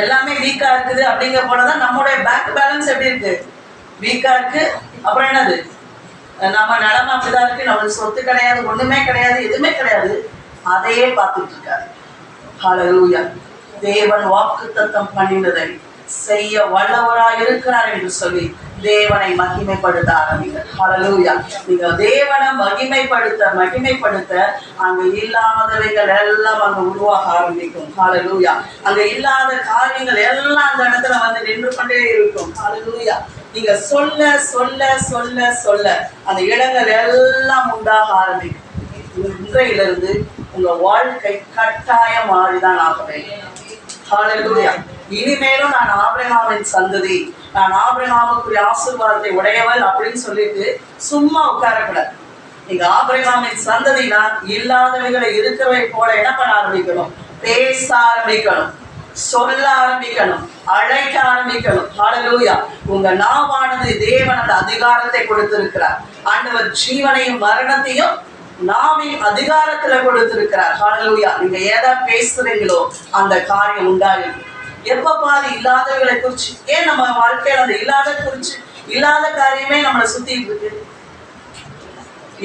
எல்லாமே வீக்கா இருக்குது. அப்படிங்கிற போலதான் நம்மளுடைய பேங்க் பேலன்ஸ் எப்படி இருக்கு? வீக்கா இருக்கு. அப்புறம் என்னது? நம்ம நிலைமை அப்படிதான் இருக்கு. நம்மளுக்கு சொத்து கிடையாது, ஒண்ணுமே கிடையாது, எதுவுமே கிடையாது. அதையே பார்த்துட்டு இருக்காரு. ஹல்லேலூயா. தேவன் வாக்குத்தத்தம் பண்ணினதை செய்ய வல்லவராய் இருக்கிறார் என்று சொல்லி தேவனை மகிமைப்படுத்த ஆரம்பிங்க. ஹல்லேலூயா. நீங்க தேவனை மகிமைப்படுத்த அங்க இல்லாதவைகள் எல்லாம் அங்க உருவாக ஆரம்பிக்கும். ஹல்லேலூயா. அங்க இல்லாத காரியங்கள் எல்லாம் அந்த இடத்துல வந்து நின்று கொண்டே இருக்கும். ஹல்லேலூயா. நீங்க சொல்ல சொல்ல சொல்ல சொல்ல அந்த இடங்கள் எல்லாம் உண்டாக ஆரம்பிக்கும். இன்றையிலிருந்து உங்க வாழ்க்கை கட்டாயம் மாறிதான் ஆக வேண்டும். ஹல்லேலூயா. இனிமேலும் நான் ஆபிரகாமின் சந்ததி, நான் ஆபிரகாமுக்குரிய ஆசீர்வாதத்தை உடையவள் அப்படின்னு சொல்லிட்டு சும்மா உட்காரக்கூடாது. நீங்க ஆபிரகாமின் சந்ததினா இல்லாதவைகளை இருக்கிறவை போல என்ன பண்ண ஆரம்பிக்கணும்? பேச ஆரம்பிக்கணும், சொல்ல ஆரம்பிக்கணும், அழைக்க ஆரம்பிக்கணும். ஹல்லேலூயா. உங்க நாவானது தேவன் அந்த அதிகாரத்தை கொடுத்திருக்கிறார். ஆண்டவர் ஜீவனையும் மரணத்தையும் நாவின் அதிகாரத்துல கொடுத்திருக்கிறார். ஹல்லேலூயா. நீங்க எதை பேசுறீங்களோ அந்த காரியம் உண்டாகும். எப்ப பாரு இல்லாதவர்களை குறிச்சு, ஏன் நம்ம வாழ்க்கையில அந்த இல்லாத காரியமே நம்மளை சுத்தி இருக்கு.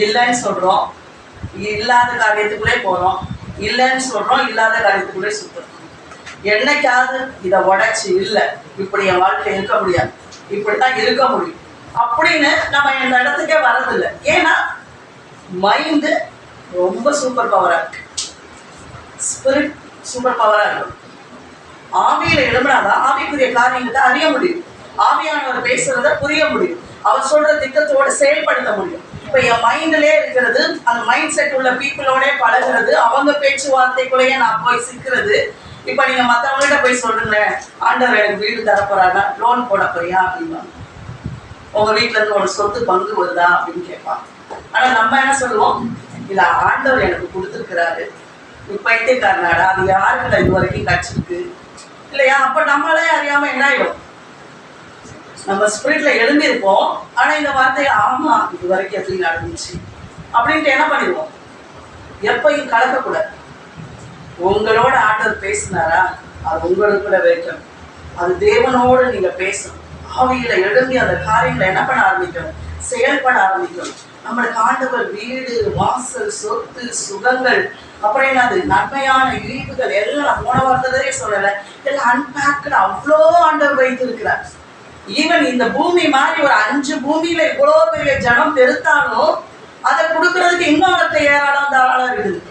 இல்லைன்னு சொல்றோம், இல்லாத காரியத்துக்குள்ளே போறோம், இல்லைன்னு சொல்றோம், இல்லாத காரியத்துக்குள்ளே சுத்துறோம். என்னைக்காவது இதை உடைச்சு இல்லை இப்படி என் வாழ்க்கை இருக்க முடியாது, இப்படித்தான் இருக்க முடியும் அப்படின்னு நம்ம இந்த இடத்துக்கே வரதில்லை. ஏன்னா மைண்டு ரொம்ப சூப்பர் பவரா இருக்கு, ஸ்பிரிட் சூப்பர் பவரா இருக்கும். ஆவியில எழும்பினாதான் ஆவிக்குரிய காரியங்களை அறிய முடியும், ஆவியானவர் பேசுறத புரிய முடியும், அவர் சொல்ற திட்டத்தோட செயல்படுத்த முடியும். இப்ப என் மைண்ட்லயே இருக்கிறது, அந்த மைண்ட் செட் உள்ள பீப்புளோட பழகிறது, அவங்க பேச்சுவார்த்தைக்குள்ளேயே நான் போய் சிக்கிறது. இப்ப நீங்க மத்தவங்கள்ட்ட போய் சொல்லுங்களேன், ஆண்டவர் எனக்கு வீடு தரப்போறாங்க, லோன் போட போறியா அப்படின்னா, உங்க வீட்டுல இருந்து ஒரு சொத்து பங்கு வருதா அப்படின்னு கேட்பாங்க. ஆனா நம்ம என்ன சொல்லுவோம்? இல்ல, ஆண்டவர் எனக்கு கொடுத்துருக்கிறாரு, பைத்தியக்காரனாடா, அது யாருக்குல இது வரைக்கும் கிடைச்சிருக்கு இல்லையா? அப்ப நம்மளே அறியாம என்ன ஆயிடும், நம்ம ஸ்பிரிட்ல எழுந்திருப்போம். ஆனா இந்த வார்த்தையை ஆமா இது வரைக்கும் எப்படி நடந்துச்சு அப்படின்ட்டு என்ன பண்ணிடுவோம்? எப்பயும் கலக்கக்கூடாது. உங்களோட ஆண்டவர் பேசினாரா, அது உங்களுக்குள்ள வைக்கணும். அது தேவனோடு நீங்க பேசணும். ஆவியில எழும்பி அந்த காரியங்களை என்ன பண்ண ஆரம்பிக்கணும்? செயல்பட ஆரம்பிக்கணும். நம்மளுக்கு ஆண்டவர் வீடு, வாசல், சொத்து, சுகங்கள், அப்புறம் என்னது நன்மையான ஈவுகள் எல்லாம் போன வார்த்தையே சொல்லல, எல்லாம் அன்பேக்டு அவ்வளோ ஆண்டவர் வைத்திருக்கிறார். ஈவன் இந்த பூமி மாதிரி ஒரு 5 பூமியில இவ்வளோ பெரிய ஜனம் பெருத்தாலும் அதை கொடுக்கறதுக்கு இன்னொருத்த ஏராளம் தாராளம் இருக்குது.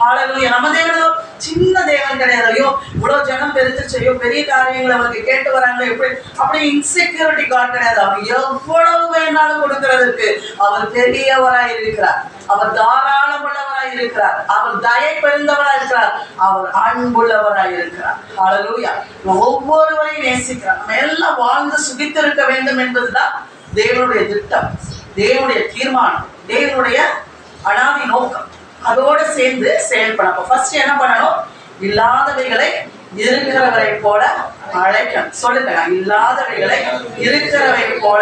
ஹல்லேலூயா. நம்ம தேவனோ சின்ன தேவன் கிடையாது. ஐயோ இவ்வளவு ஜனம் பெருத்துச்சையோ, பெரிய காரியங்களை அவருக்கு கேட்டு வராங்களோ, எப்படி அப்படி இன்செக்யூரிட்டி காட் கிடையாது. அவர் எவ்வளவு வேணாலும் கொடுக்கறதுக்கு அவர் பெரியவராய் இருக்கிறார், அவர் தாராளம் உள்ளவராய் இருக்கிறார், அவர் தயை பெருந்தவராய் இருக்கிறார், அவர் அன்புள்ளவராய் இருக்கிறார். ஹல்லேலூயா. ஒவ்வொருவரையும் நேசிக்கிறார். நம்ம எல்லாம் வாழ்ந்து சுகித்திருக்க வேண்டும் என்பதுதான் தேவனுடைய திட்டம், தேவனுடைய தீர்மானம், தேவனுடைய அனாதி நோக்கம். அதோடு சேர்ந்து செயல்படும். அப்ப ஃபர்ஸ்ட் என்ன பண்ணணும்? இல்லாதவைகளை இருக்கிறவரை போல அழைக்கணும். சொல்லுங்க, இல்லாதவைகளை இருக்கிறவை போல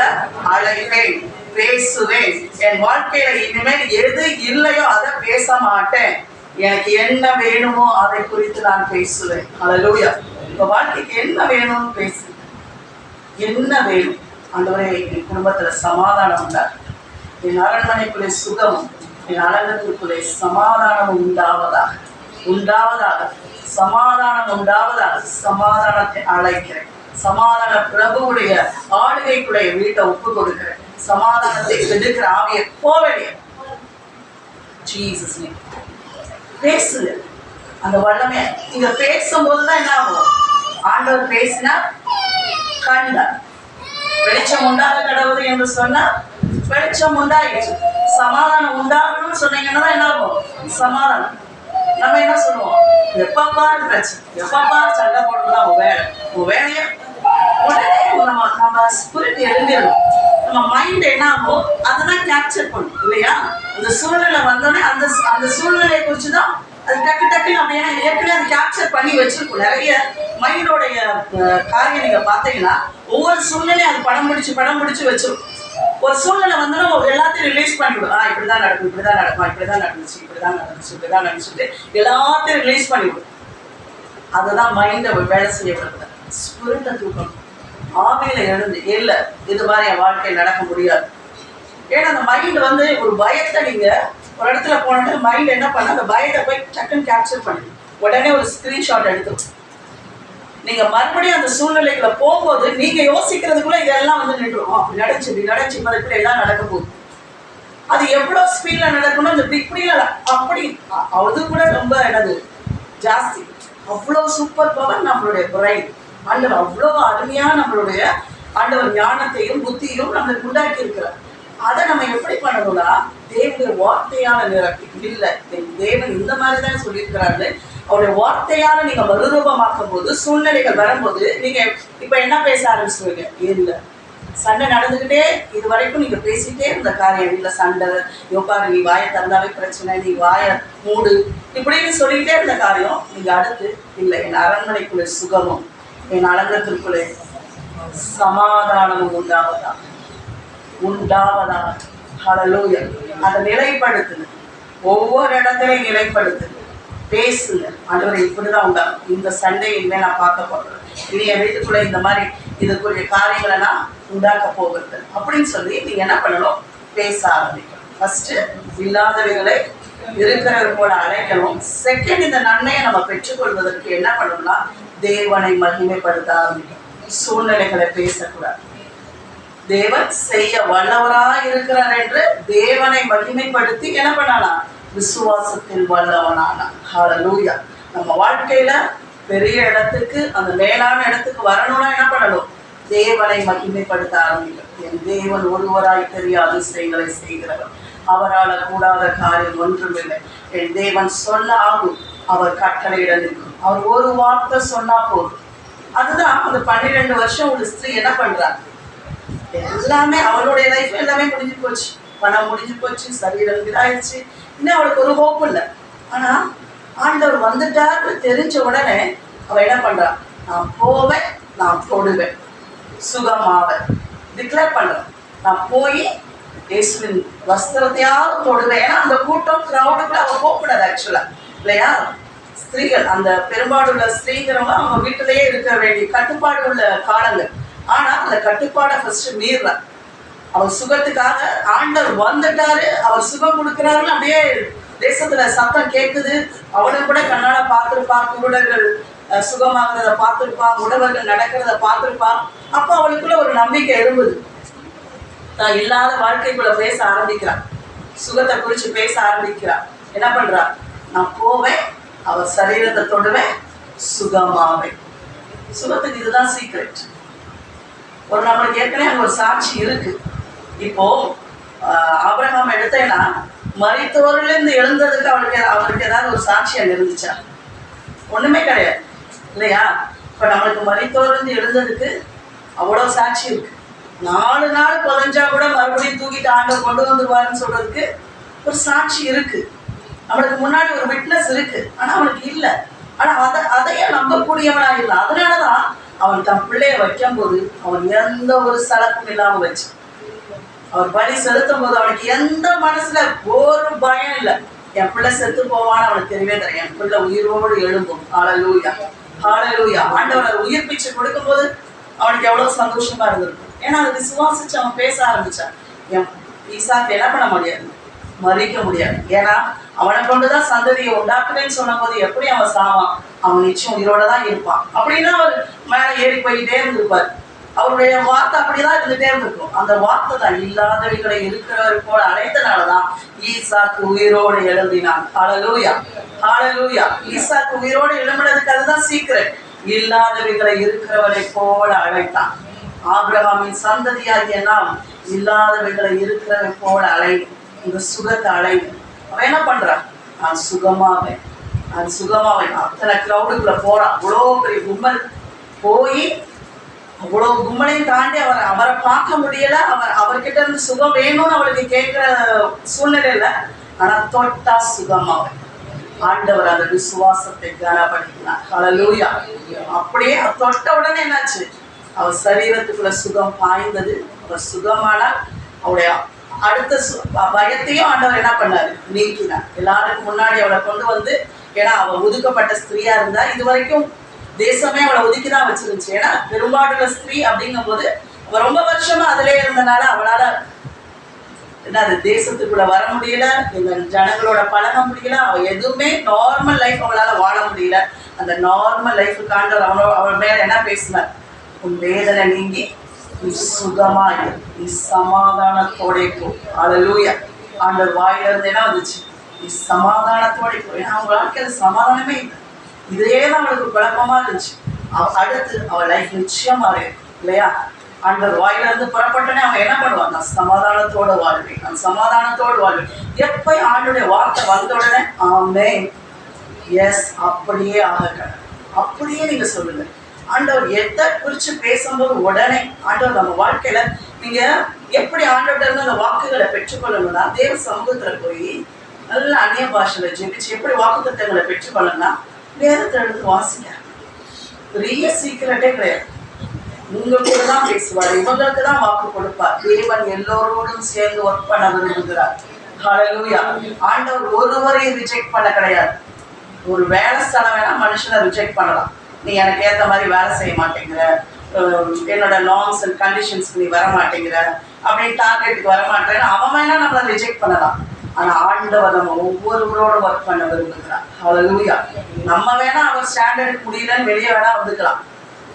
அழைப்பேன், பேசுவேன். என் வாழ்க்கையில இனிமேல் எது இல்லையோ அதை பேச மாட்டேன். எனக்கு என்ன வேணுமோ அதை குறித்து நான் பேசுவேன். ஹல்லேலூயா. உங்க வாழ்க்கைக்கு என்ன வேணும்னு பேசு. என்ன வேணும்? ஆண்டவரே, என் குடும்பத்துல சமாதானம் உண்டாக, என் அரண்மனைக்குள்ளே சுகமும், என் அலங்கத்திற்குள்ளே சமாதானம் உண்டாவதாக, சமாதானம் உண்டாவதாக. சமாதானத்தை அழைக்கிறேன். சமாதான பிரபுவுடைய ஆளுகைக்குடைய வீட்டை ஒப்பு கொடுக்கிறேன். சமாதானத்தை எடுக்கிற ஆவியை போவேன். ஜீசஸ் நேம் பேசுங்க. அந்த வல்லமை இங்க பேசும்போதுதான் என்ன ஆகும்? ஆண்டவர் பேசினா கண்டார். வெளிச்சம் உண்டாக கடவுது என்று சொன்னா வெளிச்சம் உண்டாயிடுச்சு. சமாதானம் உண்டாகணும்னு சொன்னீங்கன்னா என்ன ஆகும்? சமாதானம். நம்ம என்ன சொல்லுவோம்? எப்பப்பாரு பிரச்சனை, எப்பப்பாரு சண்டை போடுறதுதான் உன் வேலையை உடனே நம்ம ஸ்பிரிட் எழுந்திடும். நம்ம மைண்ட் என்ன ஆகும்? அதெல்லாம் கேப்சர் பண்ணும் இல்லையா? அந்த சூழ்நிலை வந்தோடனே அந்த சூழ்நிலையை குறிச்சுதான் அது டக்கு நம்ம ஏற்கனவே அதை கேப்சர் பண்ணி வச்சிருக்கோம். நிறைய மைண்டோடைய காரியம் நீங்க பாத்தீங்கன்னா ஒவ்வொரு சூழ்நிலையும் அது படம் பிடிச்சு வச்சிருக்கும். ஒரு சூழ்நிலை வந்தோன்னா எல்லாத்தையும் ரிலீஸ் பண்ணிவிடும். இப்படிதான் நடக்கும், இப்படிதான் நடக்கும், இப்படிதான் நடந்துச்சு எல்லாத்தையும் ரிலீஸ் பண்ணிவிடும். அதுதான் மைண்டை வேலை செய்யப்படுது. ஸ்பிரிட்டை தூக்கணும். ஆவியில எழுந்து இல்ல இது மாதிரி என் வாழ்க்கையில் நடக்க முடியாது. ஏன்னா அந்த மைண்ட் ஒரு பயத்தை நீங்க ஒரு இடத்துல போனோட மைண்ட் என்ன பண்ண அந்த பயத்தை போய் டக்குன்னு கேப்சர் பண்ணி உடனே ஒரு ஸ்கிரீன்ஷாட் எடுத்து நீங்க மறுபடியும் அந்த சூழ்நிலைக்குள்ள போகும்போது நீங்க யோசிக்கிறதுக்குள்ள இதெல்லாம் நின்றுடும். அப்படி நடந்துச்சு இப்படி எல்லாம் நடக்க போகுது. அது எவ்வளவு ஸ்பீட்ல நடக்கணும். இப்படி அப்படி அது கூட ரொம்ப என்னது ஜாஸ்தி. அவ்வளவு சூப்பர் பவர் நம்மளுடைய பிரைன். ஆண்டவர் அவ்வளவு அருமையா நம்மளுடைய ஆண்டவர் ஞானத்தையும் புத்தியும் நம்மளுக்கு உண்டாக்கி இருக்கிறார். அதை நம்ம எப்படி பண்ணணும்னா தேவனுடைய வார்த்தையான நிரப்பி இல்லை. தேவன் இந்த மாதிரி தான் சொல்லியிருக்கிறாரு. அவருடைய வார்த்தையால நீங்க மறுரூபமாக்கும் போது சூழ்நிலைகள் வரும்போது நீங்க இப்ப என்ன பேச ஆரம்பிச்சுருவீங்க? இல்ல சண்டை நடந்துகிட்டே இது வரைக்கும் நீங்க பேசிட்டே இருந்த காரியம் இல்ல சண்டை, யோபாரு நீ வாயை திறந்தாவே பிரச்சனை, நீ வாயை மூடு இப்படின்னு சொல்லிக்கிட்டே இருந்த காரியம் நீங்க அடுத்து இல்ல என் அரண்மனைக்குள்ளே சுகமும் என் அலங்கத்திற்குள்ளே சமாதானமும் உண்டாவதா. ஹல்லேலூயா. அதை நிலைப்படுத்துங்க. ஒவ்வொரு இடத்துலையும் நிலைப்படுத்துங்க. பேசுங்க. ஆண்டவரே இப்படிதான் உண்டாகும். இந்த சண்டை இனிமே நான் பார்க்க போகிறேன். இனி என் வீட்டுக்குள்ள இந்த மாதிரி இதுக்குரிய காரியங்களை நான் உண்டாக்க போகிறது அப்படின்னு சொல்லி நீங்க என்ன பண்ணணும்? பேச ஆரம்பிக்கணும். ஃபர்ஸ்ட் இல்லாதவைகளை இருக்கிறது போல அழைக்கணும். செகண்ட் இந்த நன்மையை நம்ம பெற்றுக்கொள்வதற்கு என்ன பண்ணணும்னா தேவனை மகிமைப்படுத்த ஆரம்பிக்கணும். சூழ்நிலைகளை பேசக்கூடாது. தேவன் செய்ய வல்லவராய் இருக்கிறார் என்று தேவனை மகிமைப்படுத்தி என்ன பண்ணானா? விசுவாசத்தில் வல்லவனானா. ஹல்லேலூயா. நம்ம வாழ்க்கையில பெரிய இடத்துக்கு அந்த மேலான இடத்துக்கு வரணும்னா என்ன பண்ணணும்? தேவனை மகிமைப்படுத்த ஆரம்பிக்கும். என் தேவன் ஒருவராய் தெரியாத அதிசயங்களை செய்கிறவர், அவரால் கூடாத காரியம் ஒன்றுமில்லை. என் தேவன் சொன்ன ஆகும், அவர் கட்டளையிட நிற்கும். அவர் ஒரு வார்த்தை சொன்னா போதும். அதுதான் அந்த 12 வருஷம் ஒரு ஸ்திரீ என்ன பண்றாங்க? எல்லாமே அவளுடைய லைஃப் எல்லாமே முடிஞ்சு போச்சு. பணம் முடிஞ்சு போச்சு, சரீரம் இதாயிடுச்சு. இன்னும் அவளுக்கு ஒரு ஹோப் இல்லை. ஆனா ஆண்டவர் வந்துட்டாரு தெரிஞ்ச உடனே அவ என்ன பண்றா? நான் போவேன், நான் தொடுவேன், சுகமாவேன் டிக்ளேர் பண்றேன். நான் போய் இயேசுவின் வஸ்திரத்தையாவது தொடுவேன். ஏன்னா அந்த கூட்டம் கிரௌடுக்குள்ள அவ போகக்கூடாது ஆக்சுவலா இல்லையா? ஸ்திரீகள் அந்த பெரும்பாடுள்ள ஸ்திரீங்கிறவங்க அவங்க வீட்டிலேயே இருக்க வேண்டிய கட்டுப்பாடு உள்ள காலங்கள். ஆனா அந்த கட்டுப்பாடை ஃபர்ஸ்ட் மீறா. அவர் சுகத்துக்காக ஆண்டவர் வந்துட்டாரு, அவர் சுகம் கொடுக்கிறாருன்னு அப்படியே தேசத்துல சத்தம் கேட்குது. அவனும் கூட கண்ணால பார்த்துருப்பா, குருடர்கள் சுகமாகிறத பார்த்துருப்பா, உடவர்கள் நடக்கிறத பார்த்துருப்பா. அப்போ அவளுக்குள்ள ஒரு நம்பிக்கை எழும்புது. தான் இல்லாத வாழ்க்கைக்குள்ள பேச ஆரம்பிக்கிறான். சுகத்தை குறிச்சு பேச ஆரம்பிக்கிறான். என்ன பண்றா? நான் போவேன், அவர் சரீரத்தை தொடுவேன், சுகமாவேன். சுகத்துக்கு இதுதான் சீக்ரெட். ஒரு நம்மளுக்கு ஏற்கனவே அங்கே ஒரு சாட்சி இருக்கு. இப்போ ஆபிரகாம் எடுத்தேன்னா மரித்தோரிலிருந்து எழுந்ததுக்கு அவருக்கு ஏதாவது ஒரு சாட்சி அங்கே இருந்துச்சா? ஒண்ணுமே கிடையாது இல்லையா? இப்போ நம்மளுக்கு மரித்தோரிலிருந்து எழுந்ததுக்கு அவ்வளோ சாட்சி இருக்கு. 4 நாள் புதஞ்சா கூட மறுபடியும் தூக்கிட்டு ஆண்டவர் கொண்டு வந்துருவாருன்னு சொல்றதுக்கு ஒரு சாட்சி இருக்கு. அவனுக்கு முன்னாடி ஒரு விட்னஸ் இருக்கு. ஆனா அவனுக்கு இல்லை. ஆனா அதையே நம்பக்கூடியவனா இல்லை. அதனாலதான் அவன் தன் பிள்ளைய வைக்கும் போது அவன் எந்த ஒரு சலப்பும் இல்லாம வச்சு அவர் பலி செலுத்தும் போது அவனுக்கு எந்த மனசுல ஒரு பயம் இல்லை. என் பிள்ளை செத்து போவான்னு அவனுக்கு தெரியவே தெரியும். என் பிள்ளை உயிரோடு எழும்பும். ஹல்லேலூயா, ஹல்லேலூயா. ஆண்டவர் உயிர் பிச்சை கொடுக்கும் போது அவனுக்கு எவ்வளவு சந்தோஷமா இருந்திருக்கும். ஏன்னா அதை விசுவாசிச்சு அவன் பேச ஆரம்பிச்சான். என் ஈசாக்கு என்ன பண்ண முடியாது? மறிக்க முடியாது. ஏன்னா அவனை கொண்டுதான் சந்ததியை உண்டாக்குறேன்னு சொன்ன போது எப்படி அவன் சாவான்? அவன் நிச்சயம் உயிரோட தான் இருப்பான் அப்படின்னு அவர் மேல ஏறி போயிட்டே இருந்திருப்பார். அவருடைய வார்த்தை அப்படிதான் இருந்துட்டே இருந்திருக்கும். அந்த வார்த்தை தான் இல்லாதவைகளை இருக்கிறவர் போல அழைத்தனாலதான் ஈசாக்கு உயிரோடு எழுதினான். ஹல்லேலூயா. ஹalleluya. ஈசாக்கு உயிரோடு எழும்பினதுக்கு அதுதான் சீக்கிரம். இல்லாதவைகளை இருக்கிறவரை போல அழைத்தான். ஆபிரகாமின் சந்ததியாகிய நாம் இல்லாதவைகளை இருக்கிறவை போல அழை, இந்த சுகத்தை அழை. அவன் என்ன பண்றான்? நான் சுகமாவேன், நான் சுகமாவேன். அத்தனை கிரௌடுக்குள்ள போறான். அவ்வளோ பெரிய கும்பல் போய் அவ்வளோ கும்பலையும் தாண்டி அவரை பார்க்க முடியல. அவர்கிட்ட இருந்து சுகம் வேணும்னு அவளுக்கு கேட்கிற சூழ்நிலையில, ஆனா தொட்டா சுகமாவேன். ஆண்டவர் அந்த விசுவாசத்தை கனப்படுத்தினார். ஹல்லேலூயா. அப்படியே தொட்ட உடனே என்னாச்சு? அவர் சரீரத்துக்குள்ள சுகம் பாய்ந்தது. அவர் சுகமானார். அவருடைய அடுத்த பயத்தையும் ஆண்டவர் என்ன பண்ணாரு? நீக்கினார். எல்லாருக்கும் முன்னாடி அவளை கொண்டு வந்து, ஏன்னா அவள் ஒதுக்கப்பட்ட ஸ்திரீயா இருந்தா, இது வரைக்கும் தேசமே அவளை ஒதுக்கிதான் வச்சிருந்துச்சு. ஏன்னா பெரும்பாடுள்ள ஸ்திரீ அப்படிங்கும் போது அவ ரொம்ப வருஷமா அதிலே இருந்தனால அவளால என்ன அது தேசத்துக்குள்ள வர முடியல, இந்த ஜனங்களோட பழக முடியல. அவ எதுவுமே நார்மல் லைஃப் அவளால வாழ முடியல. அந்த நார்மல் லைஃபுக்கு ஆண்டவர் அவள் மேல என்ன பேசினார்? உன் வேதனை நீங்கி நீ சுகமாய் நீ சமாதானத்தோட போ. ஹல்லேலூயா. ஆண்டவர் வாயில இருந்து என்ன வந்துச்சு? நீ சமாதானத்தோட போ. ஏன்னா அவங்க வாழ்க்கையில சமாதானமே இல்லை. இதே தான் அவளுக்கு குழப்பமா இருந்துச்சு. அடுத்து அவள் லைஃப் நிச்சயம் மாறிடும் இல்லையா? ஆண்டவர் வாயில இருந்து புறப்பட்டனே அவன் என்ன பண்ணுவான்? நான் சமாதானத்தோடு வாழ்வேன், நான் சமாதானத்தோடு வாழ்வேன். எப்ப ஆண்டுடைய வார்த்தை வந்த உடனே ஆமென், எஸ், அப்படியே ஆக, அப்படியே நீங்க சொல்லுங்க. ஆண்டவர் எதை குறிச்சு பேசும்போது உடனே ஆண்டவர் நம்ம வாழ்க்கையில நீங்க எப்படி ஆண்டவர்கிட்ட இருந்து அந்த வாக்குகளை பெற்றுக்கொள்ளணும்னா, தேவ சமூகத்துல போய் நல்ல அந்நிய பாஷையில ஜெபிச்சு எப்படி வாக்குத்தத்தங்களை பெற்றுக்கொள்ளணும்னா, வேதத்தை எடுத்து வாசிங்க. பெரிய சீக்கிரட்டே கிடையாது. உங்களுக்கு தான் பேசுவார், இவங்களுக்கு தான் வாக்கு கொடுப்பார். தேவன் எல்லோரோடும் சேர்ந்து ஒர்க் பண்ண விரும்புகிறார். ஹல்லேலூயா. ஆண்டவர் ஒருவரையும் ரிஜெக்ட் பண்ண கிடையாது. ஒரு வேலை ஸ்தலம் வேணா மனுஷனை ரிஜெக்ட் பண்ணலாம். நீ எனக்கு ஏற்ற மாதிரி வேலை செய்ய மாட்டேங்கிற, என்னோட நார்ம்ஸ் அண்ட் கண்டிஷன்ஸ்க்கு நீ வர மாட்டேங்கிற, அப்படின்னு டார்கெட்டுக்கு வர மாட்டேன்னு அவன் வேணா நம்மளை ரிஜெக்ட் பண்ணலாம். ஆனா ஆண்டவர் நம்ம ஒவ்வொருவரோட ஒர்க் பண்ண விரும்புகிறார். ஹல்லேலூயா. நம்ம வேணா அவர் ஸ்டாண்டர்டுக்கு முடியலன்னு வெளியே வேணா வந்துக்கலாம்,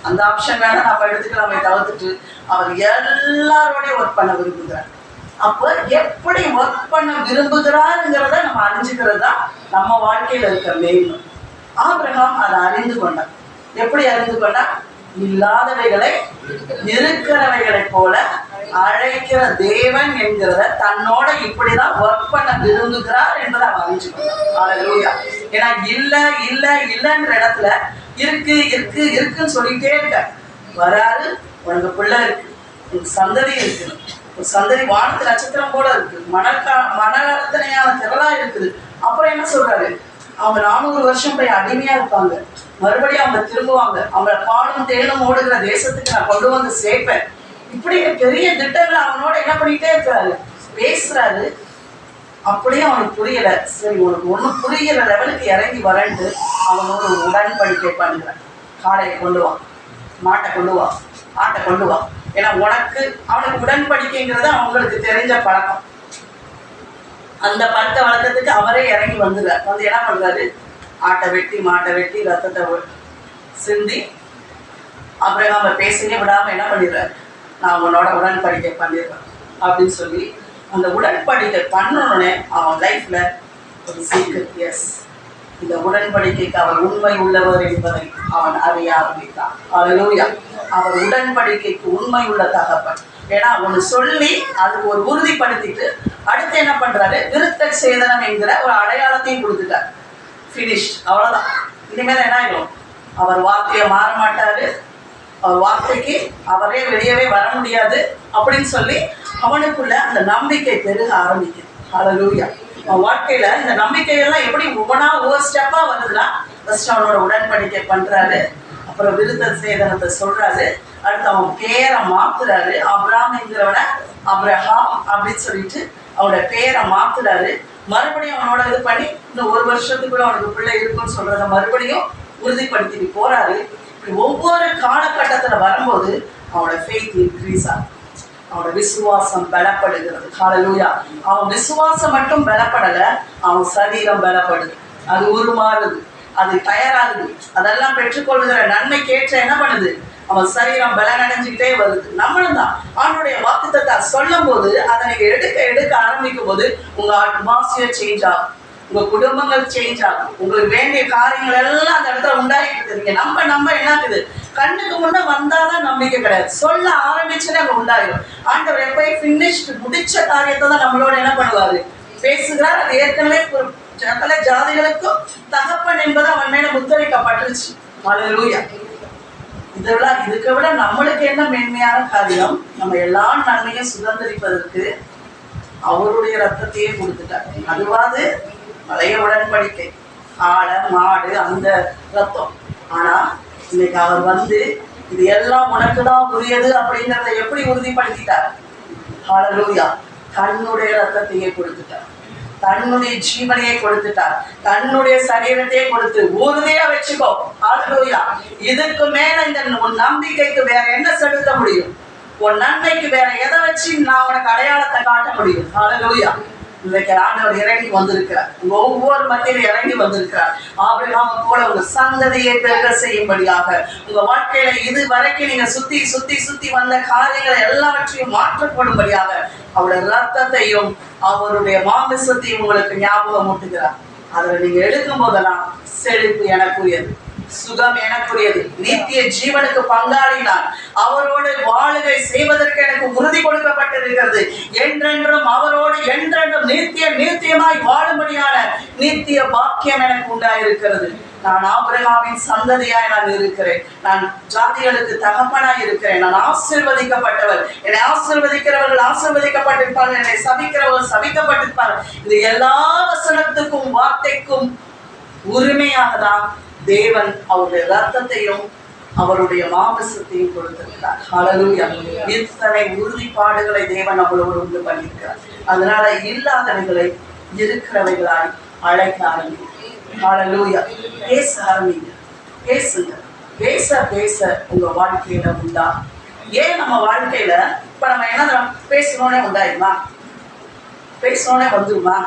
அந்த ஆப்ஷன் வேணா நம்ம எடுத்துக்கலாமே தவிர்த்துட்டு அவர் எல்லாரோடையும் ஒர்க் பண்ண விரும்புகிறார். அப்போ எப்படி ஒர்க் பண்ண விரும்புகிறாருங்கிறத நம்ம அறிஞ்சுக்கிறது தான் நம்ம வாழ்க்கையில இருக்க மேன்மை. ஆபிரகாம் அதை அறிந்து கொண்டார். எப்படி அறிந்து கொண்டார்? இல்லாதவைகளை இருக்கிறவைகளை போல அழைக்கிற தேவன் என்கிறத தன்னோட இப்படிதான் ஒர்க் பண்ண விரும்புகிறார் என்பதை அவன் அறிஞ்சுக்கொண்டார். ஹல்லேலூயா. ஏன்னா இல்ல இல்ல இல்லைன்ற இடத்துல இருக்கு இருக்கு இருக்குன்னு சொல்லிட்டே இருக்க. வராரு, உனக்கு பிள்ளை இருக்கு, உனக்கு சந்ததி இருக்கு, ஒரு சந்ததி வானத்து நட்சத்திரம் போல இருக்கு, மனத்தனையான திரளா இருக்குது. அப்புறம் என்ன சொல்றாரு? அவங்க 400 வருஷம் போய் அடிமையா இருப்பாங்க, மறுபடியும் அவங்க திரும்புவாங்க, அவங்கள பாலும் தேனும் ஓடுகிற தேசத்துக்கு நான் கொண்டு வந்து சேர்ப்பேன். இப்படி பெரிய திட்டங்களை அவனோட என்ன பண்ணிட்டே இருக்கிறாரு, பேசுறாரு. அப்படியே அவனுக்கு புரியல. சரி, உனக்கு ஒன்றும் புரிகிற லெவலுக்கு இறங்கி வரண்டு அவனோட ஒரு உடன்படிக்கை பண்ணுறான். காளையை கொண்டு வா, மாட்டை கொண்டு வா, ஆட்டை கொண்டு வா. ஏன்னா அவனுக்கு உடன்படிக்கைங்கிறது அவங்களுக்கு தெரிஞ்ச பழக்கம். அந்த பழக்க வழக்கத்துக்கு அவரே இறங்கி வந்துடுறார். வந்து என்ன பண்றாரு? ஆட்டை வெட்டி மாட்டை வெட்டி ரத்தத்தை சிந்தி அப்புறம் நம்ம பேசினே விடாம என்ன பண்ணிடுறாரு? நான் உன்னோட உடன்படிக்கை பண்ணிடுறேன் அப்படின்னு சொல்லி அந்த உடன்படிக்கை பண்ணணுன்னே அவன் லைஃப்ல ஒரு சீக்கிரம், எஸ், இந்த உடன்படிக்கைக்கு அவர் உண்மை உள்ளவர் என்பதை அவன் அறிய ஆரம்பித்தான். ஹல்லேலூயா. அவர் உடன்படிக்கைக்கு உண்மை உள்ள தகப்பன். ஏன்னா ஒன்று சொல்லி அதுக்கு ஒரு உறுதிப்படுத்திட்டு அடுத்து என்ன பண்றாரு? விருத்த சேதனம் என்கிற ஒரு அடையாளத்தையும் கொடுத்துட்டார். ஃபினிஷ்ட், அவ்வளவுதான். இனிமேல் என்ன ஆயிடும்? அவர் வார்த்தையை மாற மாட்டாரு, அவர் வார்த்தைக்கு அவரே வெளியவே வர முடியாது அப்படின்னு சொல்லி அவனுக்குள்ள அந்த நம்பிக்கை பெருக ஆரம்பிக்குது. ஹல்லேலூயா. அவன் வாழ்க்கையில இந்த நம்பிக்கையெல்லாம் எப்படி ஒவ்வொரு ஸ்டெப்பா வருதுன்னா, ஃபர்ஸ்ட் அவனோட உடன்படிக்கை பண்றாரு, அப்புறம் விருத்த சேதனத்தை சொல்றாரு, அடுத்து அவன் பேரை மாத்துறாரு. அப்ராம் என்கிறவனை அப்ரஹாம் அப்படின்னு சொல்லிட்டு அவனோட பேரை மாத்துறாரு. மறுபடியும் அவனோட இது பண்ணி இன்னும் 1 வருஷத்துக்குள்ள அவனுக்கு பிள்ளை இருக்குன்னு சொல்றத மறுபடியும் உறுதிப்படுத்திட்டு போறாரு. ஒவ்வொரு காலகட்டத்துல வரும்போது அவனோட ஃபெய்த் இன்க்ரீஸ் ஆகும், அவனோட விசுவாசம் பலப்படுகிறது. ஹல்லேலூயா. அவன் விசுவாசம் மட்டும் பலப்படல, அவன் சரீரம் பலப்படுது, அது உருமாறுது, அது தயாராகுது. அதெல்லாம் பெற்றுக்கொள்கிற நன்மைக்கேற்ற என்ன பண்ணுது? அவன் சரீரம் பலனடைஞ்சுக்கிட்டே வருது. நம்மளும் தான் அவனுடைய வாக்குத்தத்தை சொல்லும் போது அதை நீங்க எடுக்க ஆரம்பிக்கும் போது உங்க அட்மாஸ்பியர் சேஞ்ச் ஆகும், உங்க குடும்பங்கள் சேஞ்ச் ஆகும். உங்களுக்கு வேண்டிய காரியங்கள் எல்லாம் அந்த இடத்துல உண்டாகிட்டு இருக்குது. நீங்க நம்ப என்னக்குது கண்ணுக்கு முன்ன வந்தாதான் நம்பிக்கை கிடையாது. சொல்ல ஆரம்பிச்சுன்னு அங்க உண்டாயிடும். ஆண்டவர் எப்பயும் ஃபினிஷ்டு முடிச்ச காரியத்தை தான் நம்மளோட என்ன பண்ணுவாரு, பேசுகிறார். அது ஏற்கனவே சகல ஜாதிகளுக்கும் தகப்பன் என்பது அவன் மேல முத்தரிக்கப்பட்டுருச்சு. ஹல்லேலூயா. இதுக்கு விட நம்மளுக்கு என்ன மேன்மையான காரியம்? நம்ம எல்லா நன்மையும் சுதந்திரிப்பதற்கு அவருடைய ரத்தத்தையே கொடுத்துட்டார். அதுவாது பழைய உடன்படிக்கை, ஆடை மாடு அந்த ரத்தம். ஆனா இன்னைக்கு அவர் வந்து இது எல்லாம் உனக்குதான் உரியது அப்படிங்கிறத எப்படி உறுதிப்படுத்திட்டார்? ஹல்லேலூயா. தன்னுடைய ரத்தத்தையே கொடுத்துட்டார், தன்னுடைய ஜீவனையை கொடுத்துட்டார், தன்னுடைய சரீரத்தையே கொடுத்து உறுதியா வச்சுக்கோ. ஹல்லேலூயா. இதுக்கு மேல இந்த உன் நம்பிக்கைக்கு வேற என்ன செலுத்த முடியும்? உன் நன்மைக்கு வேற எதை வச்சு நான் உனக்கு அடையாளத்தை காட்ட முடியும்? ஹல்லேலூயா. இன்றைக்கு ஆண்டவர் இறங்கி வந்திருக்கிறார், உங்க ஒவ்வொரு மத்தியிலும் இறங்கி வந்திருக்கிறார். ஆபிரகாமை போல உங்க சந்ததியை பெருக செய்யும்படியாக உங்க வாழ்க்கையில இது வரைக்கும் நீங்க சுத்தி சுத்தி சுத்தி வந்த காரியங்களை எல்லாவற்றையும் மாற்றப்படும்படியாக அவருடைய ரத்தத்தையும் அவருடைய மாமிசத்தையும் உங்களுக்கு ஞாபகம் ஊட்டுகிறார். அதுல நீங்க எடுக்கும் போதெல்லாம் செழிப்பு எனக்குரியது, சுகம் எனக்குரியது, நித்திய ஜீவனுக்கு பங்காளி நான், அவரோடு வாழுகை செய்வதற்கு எனக்கு உறுதி கொடுக்கப்பட்டிருக்கிறது. என்றென்றும் அவரோடு என்றென்றும் நித்தியமாய் வாழும்படியான நித்திய பாக்கியம் எனக்கு உண்டாயிருக்கிறது. நான் ஆபிரகாமின் சந்ததியாய் நான் இருக்கிறேன். நான் ஜாதிகளுக்கு தகப்பனாய் இருக்கிறேன். நான் ஆசீர்வதிக்கப்பட்டவர். என்னை ஆசீர்வதிக்கிறவர்கள் ஆசீர்வதிக்கப்பட்டிருப்பார்கள், என்னை சபிக்கிறவர்கள் சபிக்கப்பட்டிருப்பார்கள். இது எல்லா வசனத்துக்கும் வார்த்தைக்கும் உரிமையாக தான் தேவன் அவருடைய ரத்தத்தையும் அவருடைய மாமிசத்தையும் கொடுத்திருக்கிறார். ஹல்லேலூயா. இத்தனை உறுதிப்பாடுகளை தேவன் நம்மளோடு உண்டு பண்ணியிருக்கிறார். அதனால இல்லாதவைகளை இருக்கிறவைகளாய் அழைக்க ஆரம்பிங்க. ஹல்லேலூயா. பேச ஆரம்பிங்க, பேசுங்க. பேச பேச உங்க வாழ்க்கையில உண்டா. ஏன் நம்ம வாழ்க்கையில இப்ப நம்ம என்ன பேசணும்னே உண்டாயிருமா, பேசணும்னே வந்துருமா?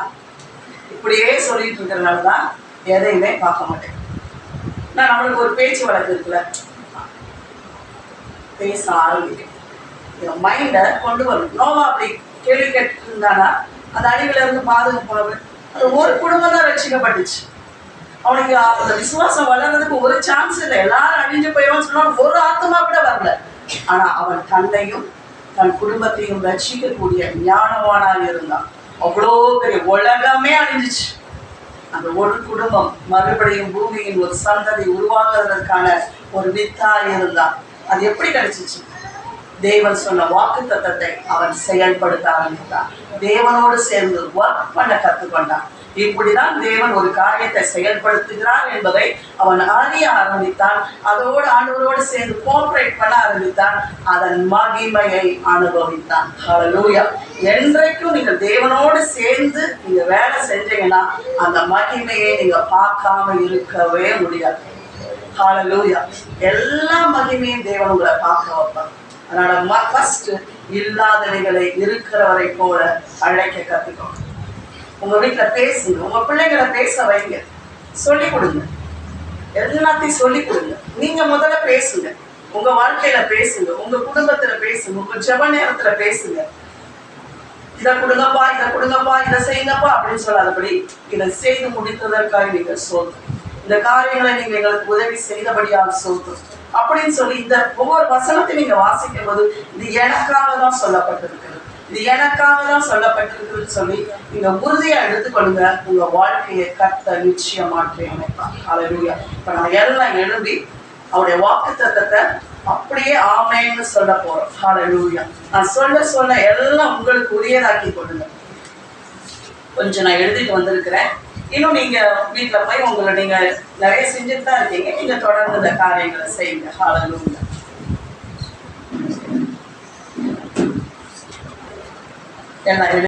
இப்படியே சொல்லிட்டு இருக்கிறதுனாலதான் எதையுமே பார்க்க மாட்டேன். நான் நம்மளுக்கு ஒரு பேச்சு வழக்கு இருக்குல்ல, பேச ஆரம்பிக்கும், மைண்டை கொண்டு வரணும். நோவா அப்படி கேள்வி கேட்டு இருந்தானா அந்த அழிவுல இருந்து பாதுகாப்பு. அது ஒரு குடும்பம் தான் ரட்சிக்கப்பட்டுச்சு. அவனுக்கு அந்த விசுவாசம் வளர்றதுக்கு ஒரு சான்ஸ் இல்லை. எல்லாரும் அழிஞ்சு போயிடும்னு சொன்னா ஒரு ஆத்மா கூட வரல. ஆனா அவன் தன்னையும் தன் குடும்பத்தையும் ரட்சிக்கக்கூடிய ஞானவானாக இருந்தான். அவ்வளோ பெரிய உலகமே அழிஞ்சிச்சு. அந்த ஒரு குடும்பம் மறுபடியும் பூமியின் ஒரு சந்ததி உருவாக்குவதற்கான ஒரு வித்தாய் இருந்தான். அது எப்படி கிடைச்சிச்சு? தேவன் சொன்ன வாக்கு தத்தத்தை அவன் செயல்படுத்த ஆரம்பித்தான். தேவனோடு சேர்ந்து ஒர்க் பண்ண கற்றுக்கொண்டான். இப்படிதான் தேவன் ஒரு காரியத்தை செயல்படுத்துகிறார் என்பதை அவன் அறிய ஆரம்பித்தான். அதோடு ஆண்டவரோடு சேர்ந்து கோஆபரேட் பண்ண ஆரம்பித்தான். அதன் மகிமையை அனுபவித்தான். ஹல்லேலூயா. என்றைக்கும் நீங்க தேவனோடு சேர்ந்து நீங்க வேலை செஞ்சீங்கன்னா அந்த மகிமையை நீங்க பார்க்காம இருக்கவே முடியாது. ஹல்லேலூயா. எல்லா மகிமையும் தேவன் உங்களை பார்க்க வைப்பார். அதனால ஃபர்ஸ்ட் இல்லாதவைகளை இருக்கிறவரை போல அழைக்க கத்துக்கணும். உங்க வீட்டுல பேசுங்க, உங்க பிள்ளைங்களை பேச வைங்க, சொல்லி கொடுங்க, எல்லாத்தையும் சொல்லி கொடுங்க. நீங்க முதல்ல பேசுங்க, உங்க வாழ்க்கையில பேசுங்க, உங்க குடும்பத்துல பேசுங்க, உங்க ஜெப நேரத்துல பேசுங்க. இதை கொடுங்கப்பா, இதை கொடுங்கப்பா, இதை செய்யுங்கப்பா அப்படின்னு சொல்லாதபடி இதை செய்து முடித்ததற்காக நீங்க சொல்லுங்க. இந்த காரியங்களை நீங்க எங்களுக்கு உதவி செய்தபடியாக சொல்லுங்க அப்படின்னு சொல்லி இந்த ஒவ்வொரு வசனத்தையும் நீங்க வாசிக்கும் போது இது எனக்காக தான் சொல்லப்பட்டிருக்கிறது, இது எனக்காக தான் சொல்லப்பட்டிருக்குன்னு சொல்லி நீங்க உறுதியா எடுத்துக்கொள்ளுங்க. உங்க வாழ்க்கையை கர்த்தர் நிச்சயம் மாற்றி அமைப்பார். ஹல்லேலூயா. இப்ப நம்ம எல்லாம் எழுதி அவருடைய வாக்கு தத்தத்தை அப்படியே ஆமேன்னு சொல்ல போறோம். ஹல்லேலூயா. நான் சொல்ல எல்லாம் உங்களுக்கு உரியதாக்கி கொள்ளுங்க. கொஞ்சம் நான் எழுதிட்டு வந்திருக்கிறேன். இன்னும் நீங்க வீட்டுல போய் உங்களை நீங்க நிறைய செஞ்சுட்டு தான் இருக்கீங்க. நீங்க தொடர்ந்து இந்த காரியங்களை செய்யுங்க. ஹல்லேலூயா. எல்லாம்